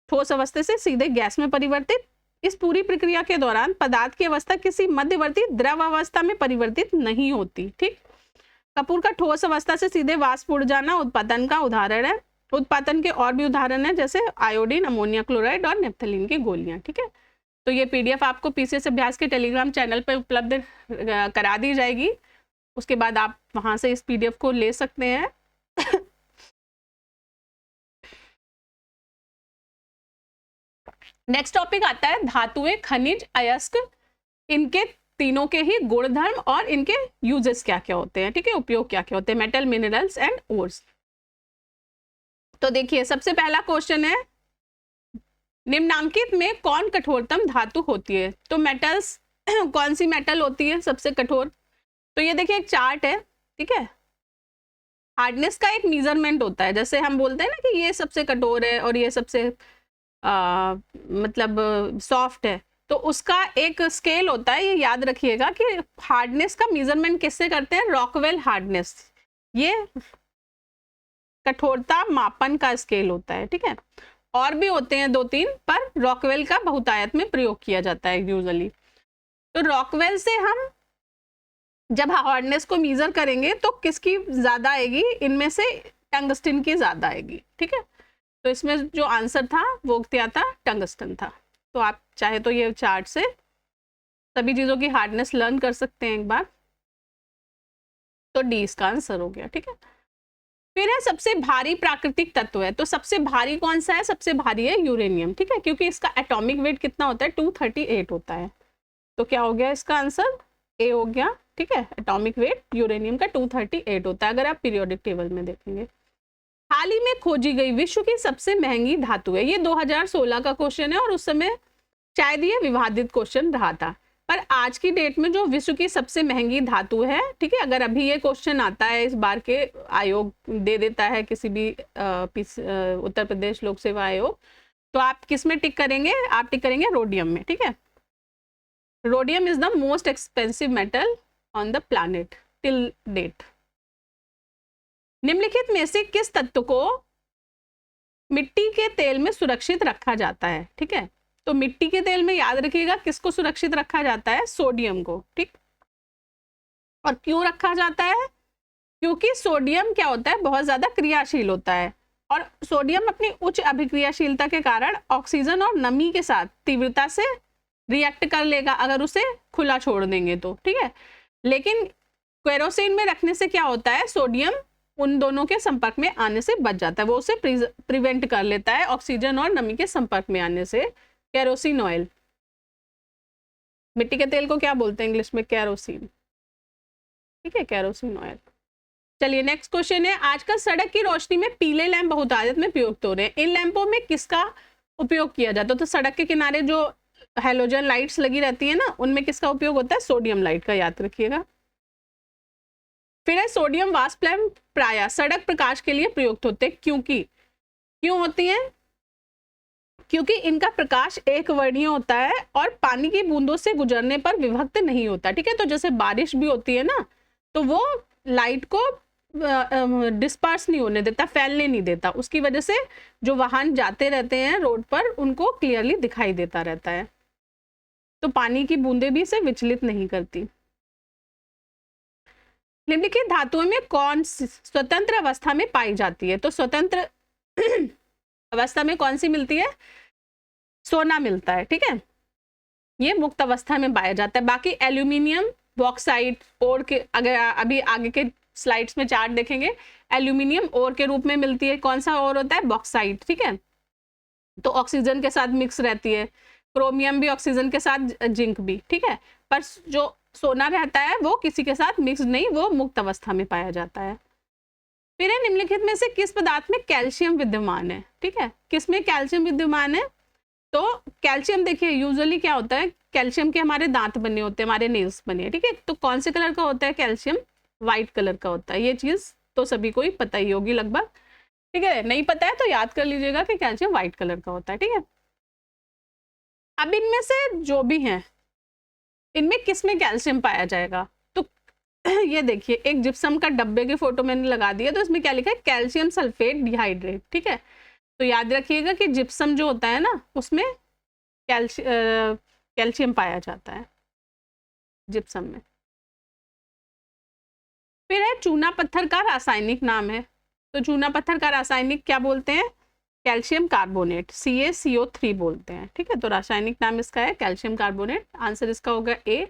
ठोस अवस्था से सीधे गैस में परिवर्तित, इस पूरी प्रक्रिया के दौरान पदार्थ की अवस्था किसी मध्यवर्ती द्रव अवस्था में परिवर्तित नहीं होती। ठीक, कपूर का ठोस अवस्था से सीधे वाष्प उड़ जाना उत्पादन का उदाहरण है। उत्पादन के और भी उदाहरण है, जैसे आयोडीन, अमोनिया क्लोराइड और नेप्थलीन की गोलियां। ठीक है, तो ये पीडीएफ आपको पीसीएस अभ्यास के टेलीग्राम चैनल पर उपलब्ध करा दी जाएगी। उसके बाद आप वहां से इस पीडीएफ को ले सकते हैं। नेक्स्ट टॉपिक आता है धातुएं, खनिज, अयस्क, इनके तीनों के ही गुणधर्म और इनके यूजेस क्या क्या होते हैं। ठीक है, उपयोग क्या क्या होते हैं, मेटल, मिनरल्स एंड ओर्स। तो देखिए सबसे पहला क्वेश्चन है, निम्नांकित में कौन कठोरतम धातु होती है। तो मेटल्स कौन सी मेटल होती है सबसे कठोर। तो ये देखिए एक चार्ट है। ठीक है, हार्डनेस का एक मेजरमेंट होता है, जैसे हम बोलते हैं ना कि ये सबसे कठोर है और ये सबसे मतलब सॉफ्ट है, तो उसका एक स्केल होता है। ये याद रखिएगा कि हार्डनेस का मेजरमेंट किससे करते हैं, रॉकवेल हार्डनेस, ये कठोरता मापन का स्केल होता है। ठीक है, और भी होते हैं दो तीन, पर रॉकवेल का बहुतायत में प्रयोग किया जाता है यूजुअली। तो रॉकवेल से हम जब हार्डनेस को मेजर करेंगे तो किसकी ज्यादा आएगी, इनमें से टंगस्टन की ज्यादा आएगी। ठीक है, तो इसमें जो आंसर था वो क्या था, टंगस्टन था। तो आप चाहे तो ये चार्ट से सभी चीजों की हार्डनेस लर्न कर सकते हैं एक बार। तो डी इसका आंसर हो गया। ठीक है, फिर है सबसे भारी प्राकृतिक तत्व है। तो सबसे भारी कौन सा है, सबसे भारी है यूरेनियम। ठीक है, क्योंकि इसका एटॉमिक वेट कितना होता है, 238 होता है। तो क्या हो गया इसका आंसर, ए हो गया। ठीक है, एटॉमिक वेट यूरेनियम का 238 होता है, अगर आप पीरियोडिक टेबल में देखेंगे। हाल ही में खोजी गई विश्व की सबसे महंगी धातु है। ये 2016 का क्वेश्चन है और उस समय शायद ये विवादित क्वेश्चन रहा था, पर आज की डेट में जो विश्व की सबसे महंगी धातु है, ठीक है, अगर अभी ये क्वेश्चन आता है, इस बार के आयोग दे देता है किसी भी उत्तर प्रदेश लोक सेवा आयोग, तो आप किस में टिक करेंगे, आप टिक करेंगे रोडियम में। ठीक है, rhodium is the most expensive metal on the planet till date. निम्नलिखित में से किस तत्व को मिट्टी के तेल में सुरक्षित रखा जाता है। ठीक है, तो मिट्टी के तेल में याद रखिएगा किसको सुरक्षित रखा जाता है, सोडियम को, ठीक। और क्यों रखा जाता है, क्योंकि सोडियम क्या होता है, बहुत ज्यादा क्रियाशील होता है और सोडियम अपनी उच्च अभिक्रियाशीलता के कारण ऑक्सीजन और नमी के साथ तीव्रता से रिएक्ट कर लेगा अगर उसे खुला छोड़ देंगे तो, ठीक है। लेकिन केरोसिन में रखने से क्या होता है, सोडियम उन दोनों के संपर्क में आने से बच जाता है, वो उसे प्रिवेंट कर लेता है ऑक्सीजन और नमी के संपर्क में आने से। केरोसिन ऑयल, मिट्टी के तेल को क्या बोलते हैं इंग्लिश में, केरोसिन, ठीक है, केरोसिन ऑयल। चलिए नेक्स्ट क्वेश्चन है, आजकल सड़क की रोशनी में पीले लैंप बहुतायत में प्रयुक्त हो रहे हैं, इन लैंपों में किसका उपयोग किया जाता है? तो सड़क के किनारे जो हेलोजन लाइट्स लगी रहती है ना, उनमें किसका उपयोग होता है, सोडियम लाइट का, याद रखिएगा। फिर है सोडियम वाष्प लैंप प्रायः सड़क प्रकाश के लिए प्रयुक्त होते हैं, क्यों होती हैं? क्योंकि इनका प्रकाश एक वर्णीय होता है और पानी की बूंदों से गुजरने पर विभक्त नहीं होता, ठीक है। तो जैसे बारिश भी होती है ना, तो वो लाइट को डिस्पर्स नहीं होने देता, फैलने नहीं देता, उसकी वजह से जो वाहन जाते रहते हैं रोड पर उनको क्लियरली दिखाई देता रहता है, तो पानी की बूंदें भी इसे विचलित नहीं करती। निम्नलिखित धातुओं में कौन सी स्वतंत्र अवस्था में पाई जाती है? तो स्वतंत्र अवस्था में कौन सी मिलती है, सोना मिलता है, ठीक है, ये मुक्त अवस्था में पाया जाता है। बाकी एल्यूमिनियम, बॉक्साइट, ओर के, अगर अभी आगे के स्लाइड्स में चार्ट देखेंगे, एल्यूमिनियम ओर के रूप में मिलती है। कौन सा ओर होता है, बॉक्साइट, ठीक है, तो ऑक्सीजन के साथ मिक्स रहती है। क्रोमियम भी ऑक्सीजन के साथ, जिंक भी, ठीक है, पर जो सोना रहता है वो किसी के साथ मिक्स नहीं, वो मुक्त अवस्था में पाया जाता है। फिर है निम्नलिखित में से किस पदार्थ में कैल्शियम विद्यमान है, ठीक है, किसमें कैल्शियम विद्यमान है? तो कैल्शियम देखिए यूजुअली क्या होता है, कैल्शियम के हमारे दांत बने होते हैं, हमारे नेल्स बने हैं, ठीक है। तो कौन से कलर का होता है कैल्शियम, व्हाइट कलर का होता है। ये चीज तो सभी को ही पता ही होगी लगभग, ठीक है, नहीं पता है तो याद कर लीजिएगा कि कैल्शियम व्हाइट कलर का होता है, ठीक है। अब इनमें से जो भी हैं, इनमें किस में कैल्शियम पाया जाएगा? तो ये देखिए, एक जिप्सम का डब्बे की फोटो मैंने लगा दिया, तो इसमें क्या लिखा है, कैल्शियम सल्फेट डिहाइड्रेट, ठीक है। तो याद रखिएगा कि जिप्सम जो होता है ना, उसमें कैल्शियम पाया जाता है जिप्सम में। फिर है चूना पत्थर का रासायनिक नाम है, तो चूना पत्थर का रासायनिक क्या बोलते हैं, कैल्शियम कार्बोनेट, CaCO3 बोलते हैं, ठीक है। तो रासायनिक नाम इसका है कैल्शियम कार्बोनेट, आंसर इसका होगा ए।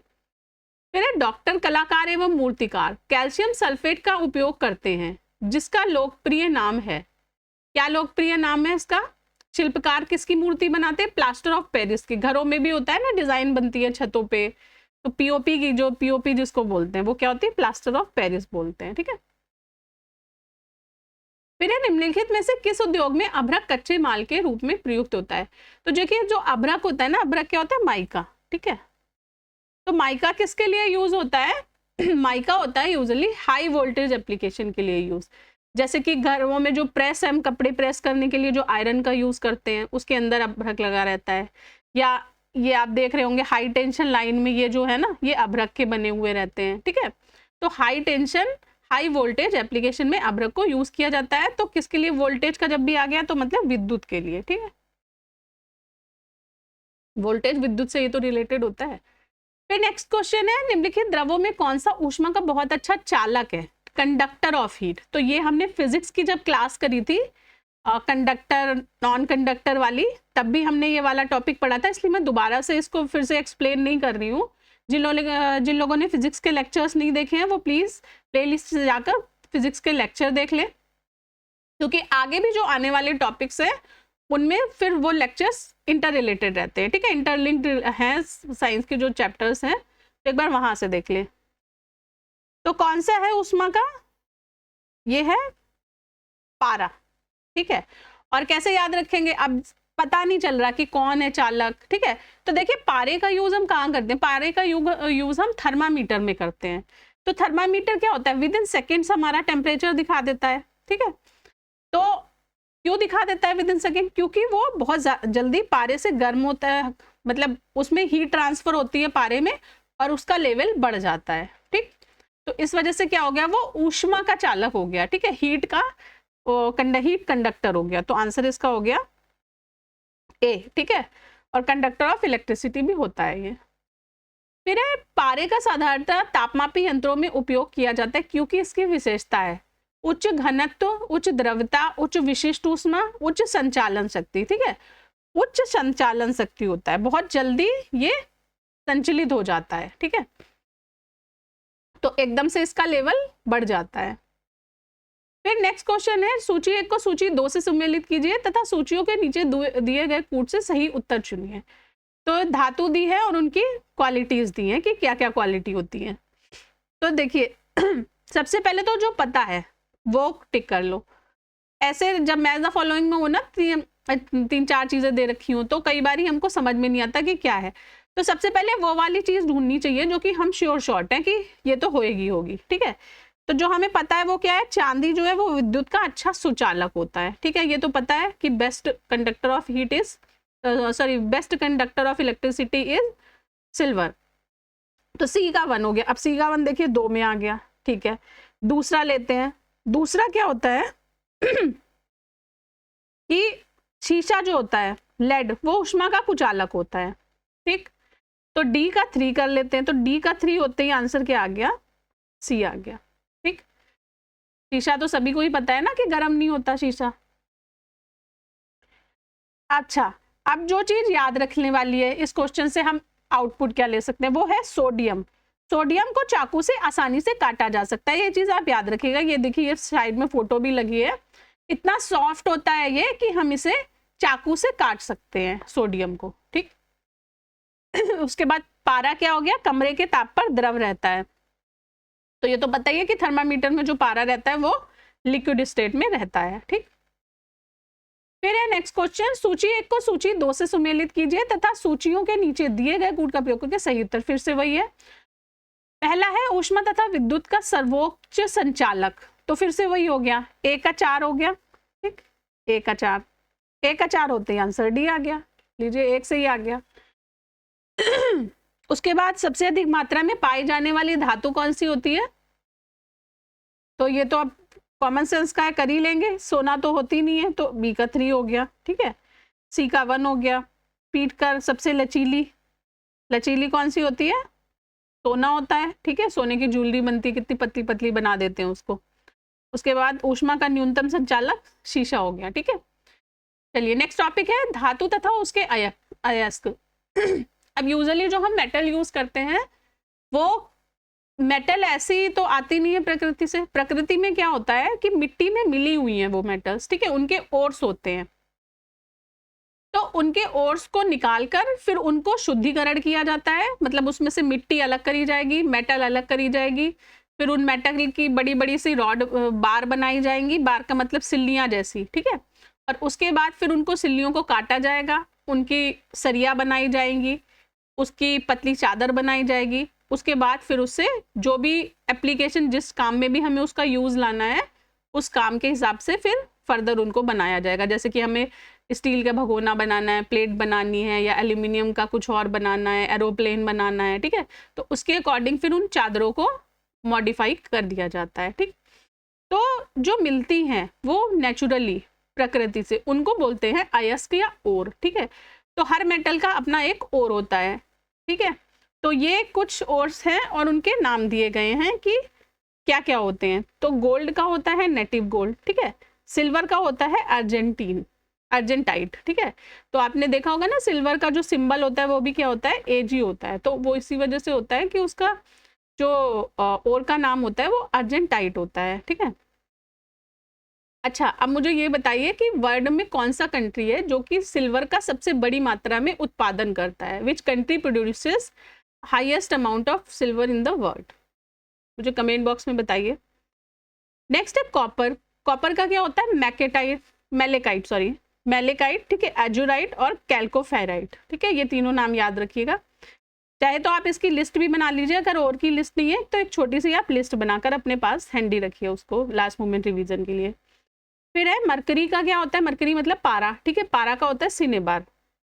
फिर है डॉक्टर, कलाकार एवं मूर्तिकार कैल्शियम सल्फेट का उपयोग करते हैं, जिसका लोकप्रिय नाम है, क्या लोकप्रिय नाम है इसका? शिल्पकार किसकी मूर्ति बनाते हैं, प्लास्टर ऑफ पेरिस की, घरों में भी होता है ना, डिजाइन बनती है छतों पे, तो पीओपी की, जो पीओपी जिसको बोलते हैं, वो क्या होती है, प्लास्टर ऑफ पेरिस बोलते हैं, ठीक है। फिर निम्नलिखित में से किस उद्योग में अभ्रक कच्चे माल के रूप में प्रयुक्त होता है? तो देखिए, जो अभ्रक होता है ना, अभ्रक क्या होता है, माइका, ठीक है। तो माइका किसके लिए यूज होता है? माइका होता है यूजुअली हाई वोल्टेज एप्लीकेशन के लिए यूज, जैसे कि घरों में जो प्रेस है, हम कपड़े प्रेस करने के लिए जो आयरन का यूज करते हैं, उसके अंदर अभ्रक लगा रहता है। या ये आप देख रहे होंगे हाई टेंशन लाइन में, ये जो है ना, ये अभ्रक के बने हुए रहते हैं, ठीक है। तो high tension high voltage application में अभ्रक को यूज किया जाता है। तो किसके लिए, वोल्टेज का जब भी आ गया तो मतलब विद्युत के लिए, ठीक है, वोल्टेज विद्युत से ये तो रिलेटेड होता है। फिर नेक्स्ट क्वेश्चन है, निम्नलिखित द्रवों में कौन सा ऊष्मा का बहुत अच्छा चालक है, कंडक्टर ऑफ हीट? तो ये हमने फिजिक्स की जब क्लास करी थी, कंडक्टर नॉन कंडक्टर वाली, तब भी हमने ये वाला टॉपिक पढ़ा था, इसलिए मैं दोबारा से इसको फिर से एक्सप्लेन नहीं कर रही हूँ। जिन लोगों ने फिजिक्स के लेक्चर्स नहीं देखे हैं, वो प्लीज प्लेलिस्ट से जाकर फिजिक्स के लेक्चर देख लें, क्योंकि आगे भी जो आने वाले टॉपिक्स हैं उनमें फिर वो लेक्चर्स इंटर रिलेटेड रहते हैं, ठीक है, इंटरलिंक्ड हैं साइंस के जो चैप्टर्स हैं, तो एक बार वहां से देख लें। तो कौन सा है ऊष्मा का, ये है पारा, ठीक है। और कैसे याद रखेंगे, अब पता नहीं चल रहा कि कौन है चालक, ठीक है। तो देखिए, पारे का यूज हम कहाँ करते हैं, पारे का यूज हम थर्मामीटर में करते हैं। तो थर्मामीटर क्या होता है, विद इन सेकेंड्स हमारा टेम्परेचर दिखा देता है, ठीक है। तो क्यों दिखा देता है विद इन सेकेंड, क्योंकि वो बहुत जल्दी पारे से गर्म होता है, मतलब उसमें हीट ट्रांसफर होती है पारे में और उसका लेवल बढ़ जाता है, ठीक। तो इस वजह से क्या हो गया, वो ऊष्मा का चालक हो गया, ठीक है, हीट का हीट कंडक्टर हो गया। तो आंसर इसका हो गया ए, ठीक है। और कंडक्टर ऑफ इलेक्ट्रिसिटी भी होता है ये। फिर है पारे का साधारणतः तापमापी यंत्रों में उपयोग किया जाता है क्योंकि इसकी विशेषता है उच्च घनत्व, उच्च द्रव्यता, उच्च विशिष्ट ऊष्मा, उच्च संचालन शक्ति। ठीक है, उच्च संचालन शक्ति होता है, बहुत जल्दी ये संचलित हो जाता है। ठीक है, तो एकदम से इसका लेवल बढ़ जाता है। फिर नेक्स्ट क्वेश्चन है सूची 1 को सूची 2 से सम्मिलित कीजिए तथा सूचियों के नीचे दिए गए कूट से सही उत्तर चुनिए। तो धातु दी है और उनकी क्वालिटीज दी हैं कि क्या क्या क्वालिटी होती है। तो देखिए सबसे पहले तो जो पता है वो टिक कर लो। ऐसे जब मैच द फॉलोइंग में हो ना 3-4 चीजें दे रखी हो तो कई बार हमको समझ में नहीं आता कि क्या है। तो सबसे पहले वो वाली चीज ढूंढनी चाहिए जो कि हम श्योर शॉर्ट है कि ये तो होगी। ठीक है, तो जो हमें पता है वो क्या है, चांदी जो है वो विद्युत का अच्छा सुचालक होता है। ठीक है, ये तो पता है कि best conductor of heat is best conductor of electricity is silver. तो सी का 1 हो गया। अब सी का 1 देखिए 2 में आ गया। ठीक है, दूसरा लेते हैं। दूसरा क्या होता है कि शीशा जो होता है लेड वो ऊष्मा का कुचालक होता है। ठीक, तो डी का 3 कर लेते हैं। तो डी का 3 होते ही आंसर क्या आ गया, सी आ गया। ठीक, शीशा तो सभी को ही पता है ना कि गर्म नहीं होता शीशा। अच्छा, अब जो चीज याद रखने वाली है इस क्वेश्चन से हम आउटपुट क्या ले सकते हैं वो है सोडियम। सोडियम को चाकू से आसानी से काटा जा सकता है, ये चीज आप याद रखिएगा। ये देखिए साइड में फोटो भी लगी है। इतना सॉफ्ट होता है ये कि हम इसे चाकू से काट सकते हैं सोडियम को। ठीक उसके बाद पारा क्या हो गया, कमरे के ताप पर द्रव रहता है। तो ये तो पता ही है कि थर्मामीटर में जो पारा रहता है वो लिक्विड स्टेट में रहता है। ठीक, फिर है नेक्स्ट क्वेश्चन सूची 1 को सूची 2 से सम्मिलित कीजिए तथा सूचियों के नीचे दिए गए कूट का प्रयोग करके सही उत्तर। फिर से वही है, पहला है ऊष्मा तथा विद्युत का सर्वोच्च संचालक। तो फिर से वही हो गया, ए का 4 हो गया। ठीक, ए का 4 होते ही आंसर डी आ गया। लीजिए 1 से ही आ गया। उसके बाद सबसे अधिक मात्रा में पाई जाने वाली धातु कौन सी होती है, तो ये तो अब कॉमन सेंस का है, कर ही लेंगे। सोना तो होती नहीं है, तो बी का 3 हो गया। ठीक है, सी का 1 हो गया। पीट कर सबसे लचीली कौन सी होती है, सोना होता है। ठीक है, सोने की ज्वेलरी बनती है, कितनी पतली पतली बना देते हैं उसको। उसके बाद ऊष्मा का न्यूनतम संचालक शीशा हो गया। ठीक है, चलिए नेक्स्ट टॉपिक है धातु तथा उसके अयस्क। अब यूजुअली जो हम मेटल यूज करते हैं वो मेटल ऐसी तो आती नहीं है प्रकृति से। प्रकृति में क्या होता है कि मिट्टी में मिली हुई है वो मेटल्स। ठीक है, उनके ओर्स होते हैं, तो उनके ओर्स को निकालकर फिर उनको शुद्धिकरण किया जाता है। मतलब उसमें से मिट्टी अलग करी जाएगी, मेटल अलग करी जाएगी, फिर उन मेटल की बड़ी बड़ी सी रॉड बार बनाई जाएंगी। बार का मतलब सिल्लियां जैसी। ठीक है, और उसके बाद फिर उनको सिल्लियों को काटा जाएगा, उनकी सरिया बनाई जाएंगी, उसकी पतली चादर बनाई जाएगी। उसके बाद फिर उससे जो भी एप्लीकेशन जिस काम में भी हमें उसका यूज लाना है उस काम के हिसाब से फिर फर्दर उनको बनाया जाएगा। जैसे कि हमें स्टील का भगोना बनाना है, प्लेट बनानी है, या एल्यूमिनियम का कुछ और बनाना है, एरोप्लेन बनाना है। ठीक है, तो उसके अकॉर्डिंग फिर उन चादरों को मॉडिफाई कर दिया जाता है। ठीक, तो जो मिलती हैं वो नेचुरली प्रकृति से उनको बोलते हैं अयस्क या ओर। ठीक है, तो हर मेटल का अपना एक ओर होता है। ठीक है, तो ये कुछ ओर्स हैं और उनके नाम दिए गए हैं कि क्या क्या होते हैं। तो गोल्ड का होता है नेटिव गोल्ड। ठीक है, सिल्वर का होता है अर्जेंटाइट। ठीक है, तो आपने देखा होगा ना सिल्वर का जो सिंबल होता है वो भी क्या होता है, एजी होता है। तो वो इसी वजह से होता है कि उसका जो ओर का नाम होता है वो अर्जेंटाइट होता है। ठीक है, अच्छा अब मुझे ये बताइए कि वर्ल्ड में कौन सा कंट्री है जो कि सिल्वर का सबसे बड़ी मात्रा में उत्पादन करता है। Which country produces highest amount of silver in the world, मुझे कमेंट बॉक्स में बताइए। नेक्स्ट है कॉपर। कॉपर का क्या होता है, मेलेकाइट। ठीक है, एजुराइट और कैल्कोफेराइट। ठीक है, ये तीनों नाम याद रखिएगा। चाहे तो आप इसकी लिस्ट भी बना लीजिए, अगर और की लिस्ट नहीं है तो एक छोटी सी आप लिस्ट बनाकर अपने पास हैंडी रखिए उसको लास्ट मोमेंट रिवीजन के लिए। फिर है मरकरी का क्या होता है, मरकरी मतलब पारा। ठीक है, पारा का होता है सिनेबार।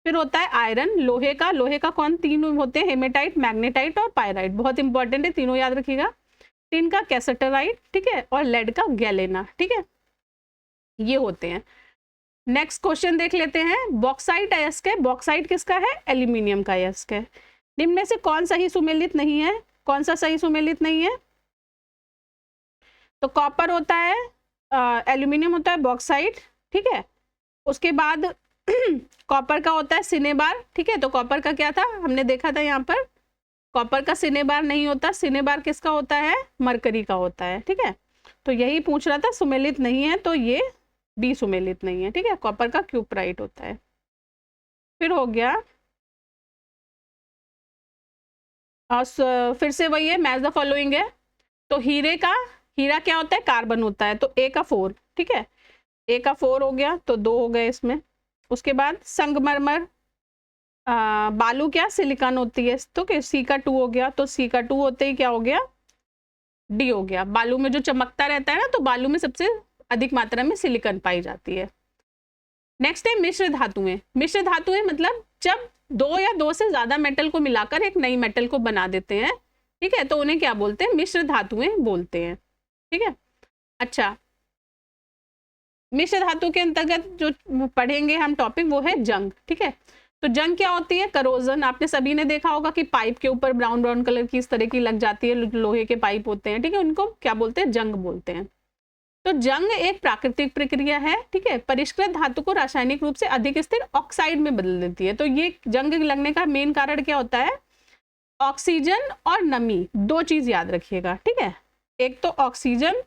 फिर होता है आयरन। लोहे का कौन, 3 होते हैं, हेमेटाइट, मैग्नेटाइट और पायराइट। बहुत इंपॉर्टेंट है, तीनों याद रखिएगा। टिन का कैसेटराइट। ठीक है, और लेड का गैलेना। ठीक है, ये होते हैं। नेक्स्ट क्वेश्चन देख लेते हैं। बॉक्साइट अयस्क है, बॉक्साइट किसका है? एल्यूमिनियम का अयस्क है। निम्न में से कौन सही सुमेलित नहीं है? कौन सा सही सुमेलित नहीं है? तो कॉपर होता है, एल्यूमिनियम होता है बॉक्साइट, ठीक है। उसके बाद कॉपर का होता है सिनेबार, ठीक है। तो कॉपर का क्या था, हमने देखा था यहाँ पर, कॉपर का सिनेबार नहीं होता। सिनेबार किसका होता है? मरकरी का होता है, ठीक है। तो यही पूछ रहा था, सुमेलित नहीं है, तो ये बी सुमेलित नहीं है, ठीक है। कॉपर का क्यूपराइट होता है। फिर हो गया, फिर से वही है, मैच द फॉलोइंग है। तो हीरा क्या होता है? कार्बन होता है, तो ए का 4, ठीक है। ए का 4 हो गया, तो 2 हो गए इसमें। उसके बाद संगमरमर, बालू क्या? सिलिकॉन होती है, तो सी का 2 हो गया। तो सी का 2 होते ही क्या हो गया? डी हो गया। बालू में जो चमकता रहता है ना, तो बालू में सबसे अधिक मात्रा में सिलिकॉन पाई जाती है। नेक्स्ट है मिश्र धातुएं। मिश्र धातुएं मतलब जब 2 या 2 से ज्यादा मेटल को मिलाकर एक नई मेटल को बना देते हैं, ठीक है, तो उन्हें क्या बोलते हैं? मिश्र धातुएं बोलते हैं, ठीक है। अच्छा, मिश्र धातु के अंतर्गत जो पढ़ेंगे हम टॉपिक वो है जंग, ठीक है। तो जंग क्या होती है? करोजन। आपने सभी ने देखा होगा कि पाइप के ऊपर ब्राउन ब्राउन कलर की इस तरह की लग जाती है, लोहे के पाइप होते हैं, ठीक है, उनको क्या बोलते हैं? जंग बोलते हैं। तो जंग एक प्राकृतिक प्रक्रिया है, ठीक है। परिष्कृत धातु को रासायनिक रूप से अधिक स्थिर ऑक्साइड में बदल देती है। तो ये जंग लगने का मेन कारण क्या होता है? ऑक्सीजन और नमी, 2 चीज याद रखिएगा, ठीक है। एक तो ऑक्सीजन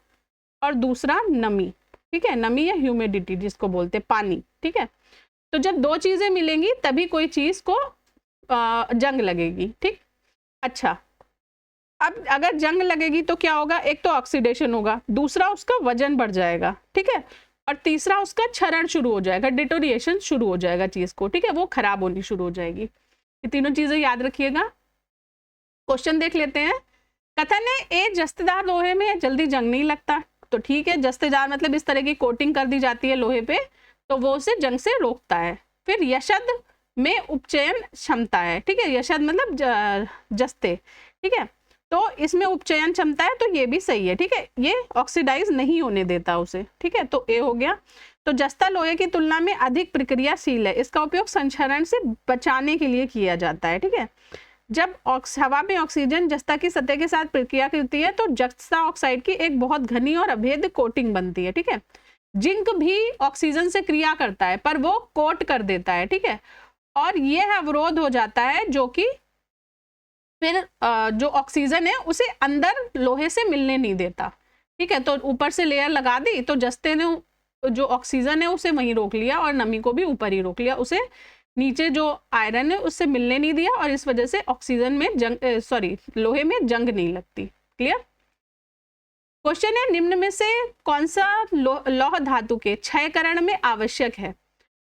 और दूसरा नमी, ठीक है। नमी या ह्यूमिडिटी जिसको बोलते हैं, पानी, ठीक है। तो जब 2 चीजें मिलेंगी तभी कोई चीज को जंग लगेगी, ठीक। अच्छा, अब अगर जंग लगेगी तो क्या होगा? एक तो ऑक्सीडेशन होगा, दूसरा उसका वजन बढ़ जाएगा, ठीक है, और तीसरा उसका क्षरण शुरू हो जाएगा, डिटोरिएशन शुरू हो जाएगा चीज को, ठीक है, वो खराब होनी शुरू हो जाएगी। ये तीनों चीजें याद रखिएगा। क्वेश्चन देख लेते हैं। कथन है, ए जस्तेदार लोहे में जल्दी जंग नहीं लगता। तो ठीक है, जस्तेदार मतलब इस तरह की कोटिंग कर दी जाती है लोहे पे, तो वो उसे जंग से रोकता है। फिर यशद में उपचयन क्षमता है, ठीक है। यशद मतलब जस्ते, ठीक है, तो इसमें उपचयन क्षमता है, तो ये भी सही है, ठीक है। ये ऑक्सीडाइज नहीं होने देता उसे, ठीक है, तो ए हो गया। तो जस्ता लोहे की तुलना में अधिक प्रक्रियाशील है, इसका उपयोग संक्षरण से बचाने के लिए किया जाता है, ठीक है। जब हवा में ऑक्सीजन जस्ता की सतह के साथ प्रक्रिया करती है तो जस्ता ऑक्साइड की एक बहुत घनी और अभेद्य कोटिंग बनती है, ठीक है। जिंक भी ऑक्सीजन से क्रिया करता है पर वो कोट कर देता है, ठीक है, और यह अवरोध हो जाता है जो कि फिर जो ऑक्सीजन है उसे अंदर लोहे से मिलने नहीं देता, ठीक है। तो ऊपर से लेयर लगा दी तो जस्ते ने जो ऑक्सीजन है उसे वहीं रोक लिया और नमी को भी ऊपर ही रोक लिया, उसे नीचे जो आयरन है उससे मिलने नहीं दिया, और इस वजह से ऑक्सीजन में लोहे में जंग नहीं लगती। क्लियर। क्वेश्चन है, निम्न में से कौन सा लौह धातु के क्षयकरण में आवश्यक है?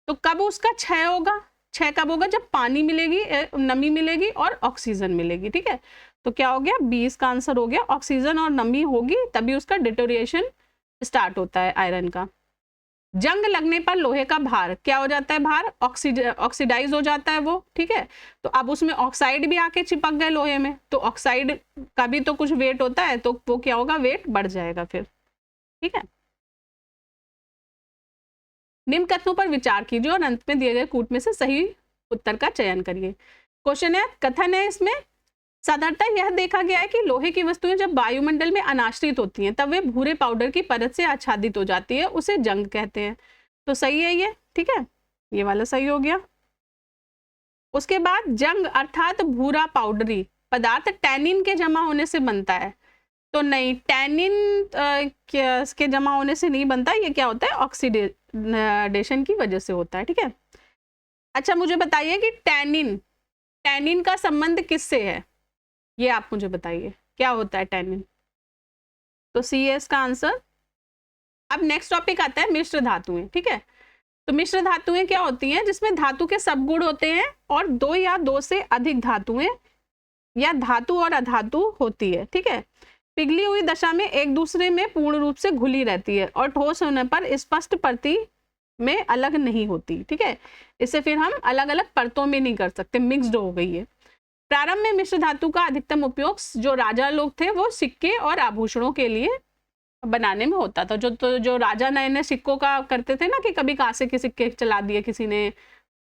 तो कब उसका क्षय होगा? क्षय कब होगा? जब पानी मिलेगी, नमी मिलेगी और ऑक्सीजन मिलेगी, ठीक है। तो क्या हो गया? 20 का आंसर हो गया। ऑक्सीजन और नमी होगी तभी उसका डिटोरिएशन स्टार्ट होता है आयरन का। जंग लगने पर लोहे का भार क्या हो जाता है? भार ऑक्सीडाइज हो जाता है वो, ठीक है। तो अब उसमें ऑक्साइड भी आके चिपक गए लोहे में, तो ऑक्साइड का भी तो कुछ वेट होता है, तो वो क्या होगा? वेट बढ़ जाएगा फिर, ठीक है। निम्न कथनों पर विचार कीजिए और अंत में दिए गए कूट में से सही उत्तर का चयन करिए। क्वेश्चन है, कथन है इसमें, साधारणतः यह देखा गया है कि लोहे की वस्तुएं जब वायुमंडल में अनाश्रित होती हैं तब वे भूरे पाउडर की परत से आच्छादित हो जाती है, उसे जंग कहते हैं। तो सही है ये, ठीक है, ये वाला सही हो गया। उसके बाद जंग अर्थात भूरा पाउडरी पदार्थ टैनिन के जमा होने से बनता है। तो नहीं, टैनिन के जमा होने से नहीं बनता, ये क्या होता है? ऑक्सीडेशन की वजह से होता है, ठीक है। अच्छा, मुझे बताइए कि टैनिन का संबंध किससे है? ये आप मुझे बताइए, क्या होता है टैनिन? तो सी है इसका आंसर। अब नेक्स्ट टॉपिक आता है मिश्र धातुएं, ठीक है। तो मिश्र धातुएं क्या होती हैं? जिसमें धातु के सब गुण होते हैं और 2 या 2 से अधिक धातुएं या धातु और अधातु होती है, ठीक है। पिघली हुई दशा में एक दूसरे में पूर्ण रूप से घुली रहती है और ठोस होने पर स्पष्ट परती में अलग नहीं होती, ठीक है। इसे फिर हम अलग अलग परतों में नहीं कर सकते, मिक्स्ड हो गई है। प्रारंभ में मिश्र धातु का अधिकतम उपयोग जो राजा लोग थे वो सिक्के और आभूषणों के लिए बनाने में होता था। जो राजा नए नए सिक्कों का करते थे ना, कि कभी कांसे के सिक्के चला दिए किसी ने,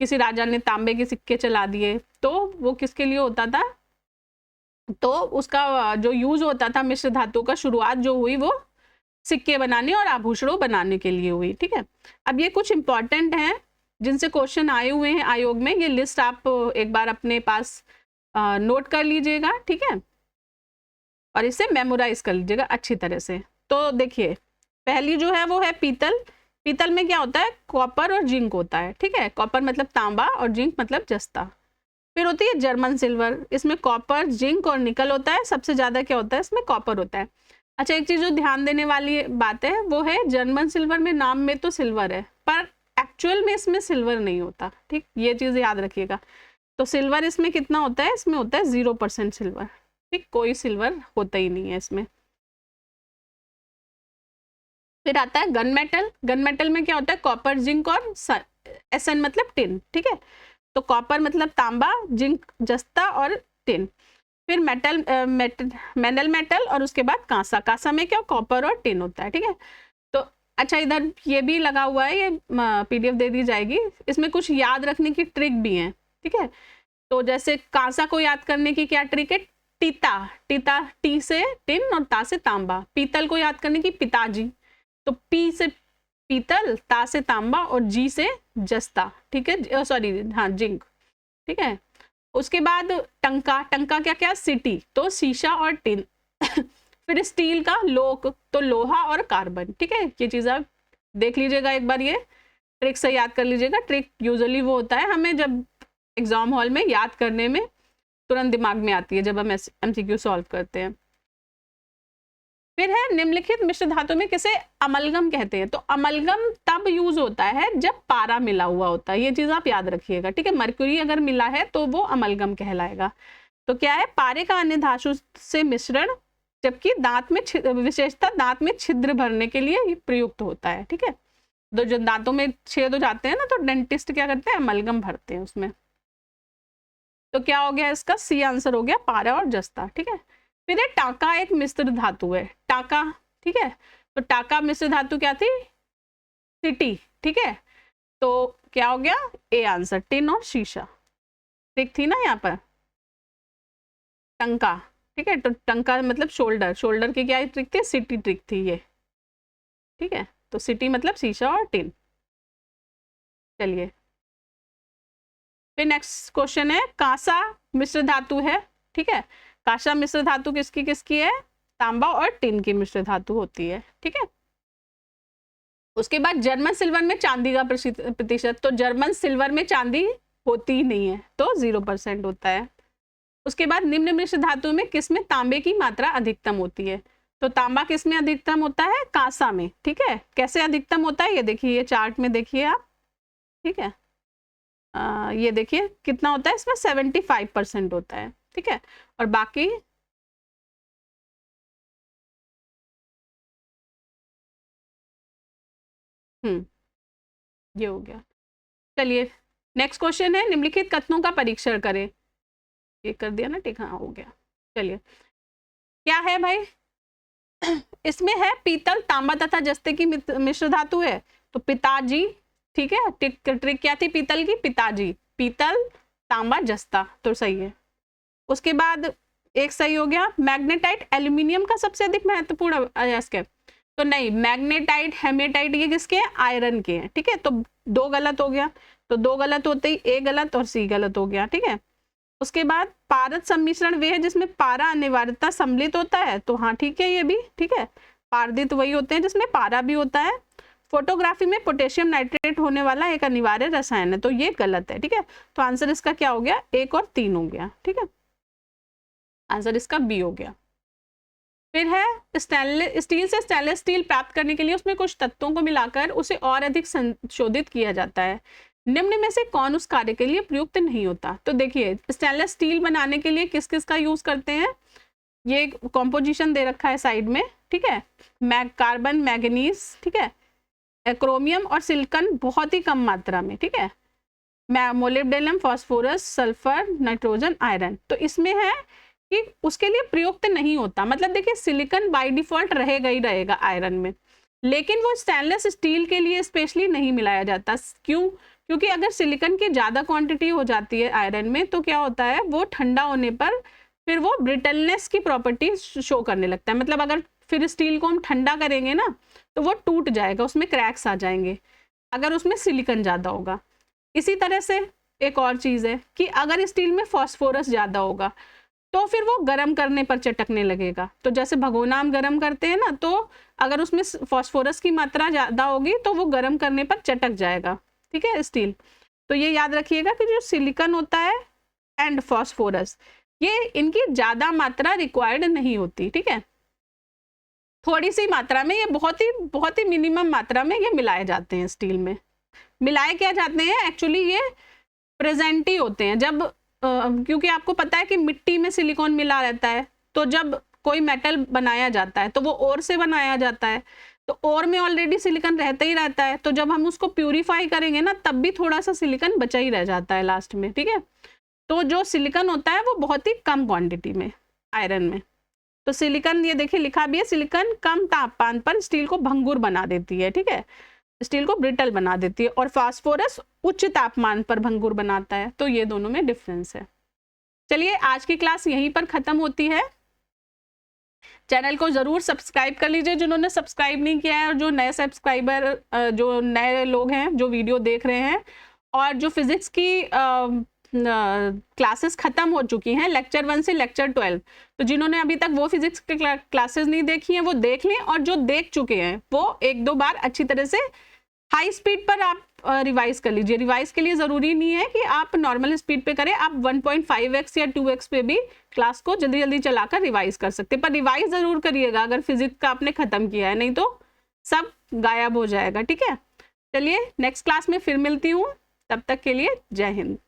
किसी राजा ने तांबे के सिक्के चला दिए, तो वो किसके लिए होता था? तो उसका जो यूज होता था मिश्र धातु का, शुरुआत जो हुई वो सिक्के बनाने और आभूषणों बनाने के लिए हुई। ठीक है, अब ये कुछ इंपॉर्टेंट हैं जिनसे क्वेश्चन आए हुए हैं आयोग में। ये लिस्ट आप एक बार अपने पास नोट कर लीजिएगा, ठीक है, और इसे मेमोराइज कर लीजिएगा अच्छी तरह से। तो देखिए, पहली जो है वो है पीतल। पीतल में क्या होता है? कॉपर और जिंक होता है। ठीक है, कॉपर मतलब तांबा और जिंक मतलब जस्ता। फिर होती है जर्मन सिल्वर, इसमें कॉपर, जिंक और निकल होता है। सबसे ज्यादा क्या होता है? इसमें कॉपर होता है। अच्छा, एक चीज जो ध्यान देने वाली बात है वो है जर्मन सिल्वर में नाम में तो सिल्वर है, पर एक्चुअल में इसमें सिल्वर नहीं होता। ठीक, ये चीज याद रखिएगा। तो सिल्वर इसमें कितना होता है? इसमें होता है 0% सिल्वर। ठीक, कोई सिल्वर होता ही नहीं है इसमें। फिर आता है गन मेटल। गन मेटल में क्या होता है? कॉपर, जिंक और SN मतलब टिन। ठीक है, तो कॉपर मतलब तांबा, जिंक जस्ता और टिन। फिर मेटल मेटल और उसके बाद कांसा। कांसा में क्या? कॉपर और टिन होता है। ठीक है, तो अच्छा, इधर ये भी लगा हुआ है, ये PDF दे दी जाएगी। इसमें कुछ याद रखने की ट्रिक भी है। ठीक है, तो जैसे कांसा को याद करने की क्या ट्रिक है? टीता, टीता, टी से टिन और ता से तांबा। पीतल को याद करने की पिताजी, तो पी से पीतल, ता से तांबा और जी से जस्ता। ठीक है, सॉरी, हाँ, जिंक। ठीक है, उसके बाद टंका। टंका क्या क्या? सिटी, तो शीशा और टिन। फिर स्टील का लोक, तो लोहा और कार्बन। ठीक है, ये चीज आप देख लीजिएगा एक बार, ये ट्रिक से याद कर लीजिएगा। ट्रिक यूजुअली वो होता है हमें जब एग्जाम हॉल में याद करने में तुरंत दिमाग में आती है जब हम MCQ सॉल्व करते हैं। फिर है निम्नलिखित मिश्र धातु में किसे अमलगम कहते हैं? तो अमलगम तब यूज होता है जब पारा मिला हुआ होता है, ये चीज आप याद रखिएगा। ठीक है, मरक्यूरी अगर मिला है तो वो अमलगम कहलाएगा। तो क्या है? पारे का अन्य धातु से मिश्रण, जबकि दांत में विशेषता दांत में छिद्र भरने के लिए प्रयुक्त होता है। ठीक है, तो जो दांतों में छेद हो जाते हैं ना, तो डेंटिस्ट क्या करते हैं? अमलगम भरते हैं उसमें। तो क्या हो गया इसका? C आंसर हो गया, पारा और जस्ता। ठीक है, फिर है टाका, एक मिश्र धातु है टाका। ठीक है, तो टाका मिश्र धातु क्या थी? सिटी। ठीक है, तो क्या हो गया? A आंसर, टिन और शीशा। ठीक थी ना यहाँ पर? टंका। ठीक है, तो टंका मतलब शोल्डर, शोल्डर की क्या ट्रिक थी? सिटी ट्रिक थी ये। ठीक है, तो सिटी मतलब शीशा और टिन। चलिए, फिर नेक्स्ट क्वेश्चन है कांसा मिश्र धातु है। ठीक है, कांसा मिश्र धातु किसकी किसकी है? तांबा और टिन की मिश्र धातु होती है। ठीक है, उसके बाद जर्मन सिल्वर में चांदी का प्रतिशत, तो जर्मन सिल्वर में चांदी होती ही नहीं है, तो 0% होता है। उसके बाद निम्न मिश्र धातु में किसमें तांबे की मात्रा अधिकतम होती है? तो तांबा किसमें अधिकतम होता है? कांसा में। ठीक है, कैसे अधिकतम होता है ये देखिए, ये चार्ट में देखिए आप। ठीक है, ये देखिए कितना होता है इसमें? 75% होता है। ठीक है, और बाकी ये हो गया। चलिए, नेक्स्ट क्वेश्चन है निम्नलिखित कथनों का परीक्षण करें। ये कर दिया ना, ठीक, हाँ हो गया। चलिए, क्या है भाई? इसमें है पीतल, तांबा तथा जस्ते की मिश्र धातु है, तो पिताजी। ठीक है, ट्रिक क्या थी पीतल की? पिताजी, पीतल, तांबा, जस्ता, तो सही है। उसके बाद एक सही हो गया। मैग्नेटाइट एल्यूमिनियम का सबसे अधिक महत्वपूर्ण अयस्क, तो नहीं, मैग्नेटाइट, हेमेटाइट ये किसके हैं? आयरन के हैं। ठीक है, तो 2 गलत हो गया, तो 2 गलत होते ही A गलत और C गलत हो गया। ठीक है, उसके बाद पारद सम्मिश्रण वे है जिसमें पारा अनिवार्यता सम्मिलित होता है, तो हाँ ठीक है, ये भी ठीक है। पारदित वही होते हैं जिसमें पारा भी होता है। फोटोग्राफी में पोटेशियम नाइट्रेट होने वाला एक अनिवार्य रसायन है, तो ये गलत है। ठीक है, तो आंसर इसका क्या हो गया? 1 और 3 हो गया। ठीक है, आंसर इसका B हो गया। फिर है स्टेनलेस स्टील से स्टेनलेस स्टील प्राप्त करने के लिए उसमें कुछ तत्वों को मिलाकर उसे और अधिक संशोधित किया जाता है। निम्न में से कौन उस कार्य के लिए प्रयुक्त नहीं होता? तो देखिए, स्टेनलेस स्टील बनाने के लिए किस किस का यूज करते हैं? ये कॉम्पोजिशन दे रखा है साइड में। ठीक है, कार्बन, मैग्नीज, ठीक है, क्रोमियम और सिलिकॉन बहुत ही कम मात्रा में। ठीक है, molybdenum, phosphorus, sulphur, nitrogen, iron. तो इसमें है कि उसके लिए प्रयुक्त नहीं होता। मतलब देखिए सिलिकॉन बाय डिफॉल्ट रहेगा ही रहेगा आयरन में, लेकिन वो स्टेनलेस स्टील के लिए स्पेशली नहीं मिलाया जाता। क्यों? क्योंकि अगर सिलिकॉन की ज़्यादा क्वांटिटी हो जाती है आयरन में तो क्या होता है, वो ठंडा होने पर फिर वो ब्रिटलनेस की प्रॉपर्टी शो करने लगता है। मतलब अगर फिर स्टील को हम ठंडा करेंगे ना तो वो टूट जाएगा, उसमें क्रैक्स आ जाएंगे अगर उसमें सिलिकॉन ज़्यादा होगा। इसी तरह से एक और चीज़ है कि अगर स्टील में फॉस्फोरस ज़्यादा होगा तो फिर वो गर्म करने पर चटकने लगेगा। तो जैसे भगोना हम गर्म करते हैं ना, तो अगर उसमें फॉस्फोरस की मात्रा ज़्यादा होगी तो वो गर्म करने पर चटक जाएगा, ठीक है, स्टील। तो ये याद रखिएगा कि जो सिलिकॉन होता है एंड फॉस्फोरस, ये इनकी ज़्यादा मात्रा रिक्वायर्ड नहीं होती, ठीक है। थोड़ी सी मात्रा में, ये बहुत ही मिनिमम मात्रा में ये मिलाए जाते हैं स्टील में। मिलाए क्या जाते हैं, एक्चुअली ये प्रेजेंट ही होते हैं जब क्योंकि आपको पता है कि मिट्टी में सिलिकॉन मिला रहता है, तो जब कोई मेटल बनाया जाता है तो वो ओर से बनाया जाता है, तो ओर में ऑलरेडी सिलिकॉन रहता ही रहता है। तो जब हम उसको प्यूरिफाई करेंगे ना तब भी थोड़ा सा सिलिकॉन बचा ही रह जाता है लास्ट में, ठीक है। तो जो सिलिकॉन होता है वो बहुत ही कम क्वांटिटी में आयरन में। तो सिलिकॉन, ये देखिए लिखा भी है, सिलिकॉन कम तापमान पर स्टील को भंगुर बना देती है, ठीक है, स्टील को ब्रिटल बना देती है, और फास्फोरस उच्च तापमान पर भंगुर बनाता है। तो ये दोनों में डिफरेंस है। चलिए आज की क्लास यहीं पर खत्म होती है। चैनल को जरूर सब्सक्राइब कर लीजिए जिन्होंने सब्सक्राइब नहीं किया है, और जो नए सब्सक्राइबर, जो नए लोग हैं जो वीडियो देख रहे हैं, और जो फिजिक्स की क्लासेस खत्म हो चुकी हैं, लेक्चर 1 से लेक्चर 12, तो जिन्होंने अभी तक वो फिजिक्स की क्लासेस नहीं देखी हैं वो देख लें, और जो देख चुके हैं वो 1-2 बार अच्छी तरह से हाई स्पीड पर आप रिवाइज कर लीजिए। रिवाइज के लिए ज़रूरी नहीं है कि आप नॉर्मल स्पीड पे करें, आप 1.5x या 2x पे भी क्लास को जल्दी जल्दी चलाकर रिवाइज कर सकते हैं। पर रिवाइज ज़रूर करिएगा अगर फिजिक्स का आपने ख़त्म किया है, नहीं तो सब गायब हो जाएगा, ठीक है। चलिए नेक्स्ट क्लास में फिर मिलती हूँ, तब तक के लिए जय हिंद।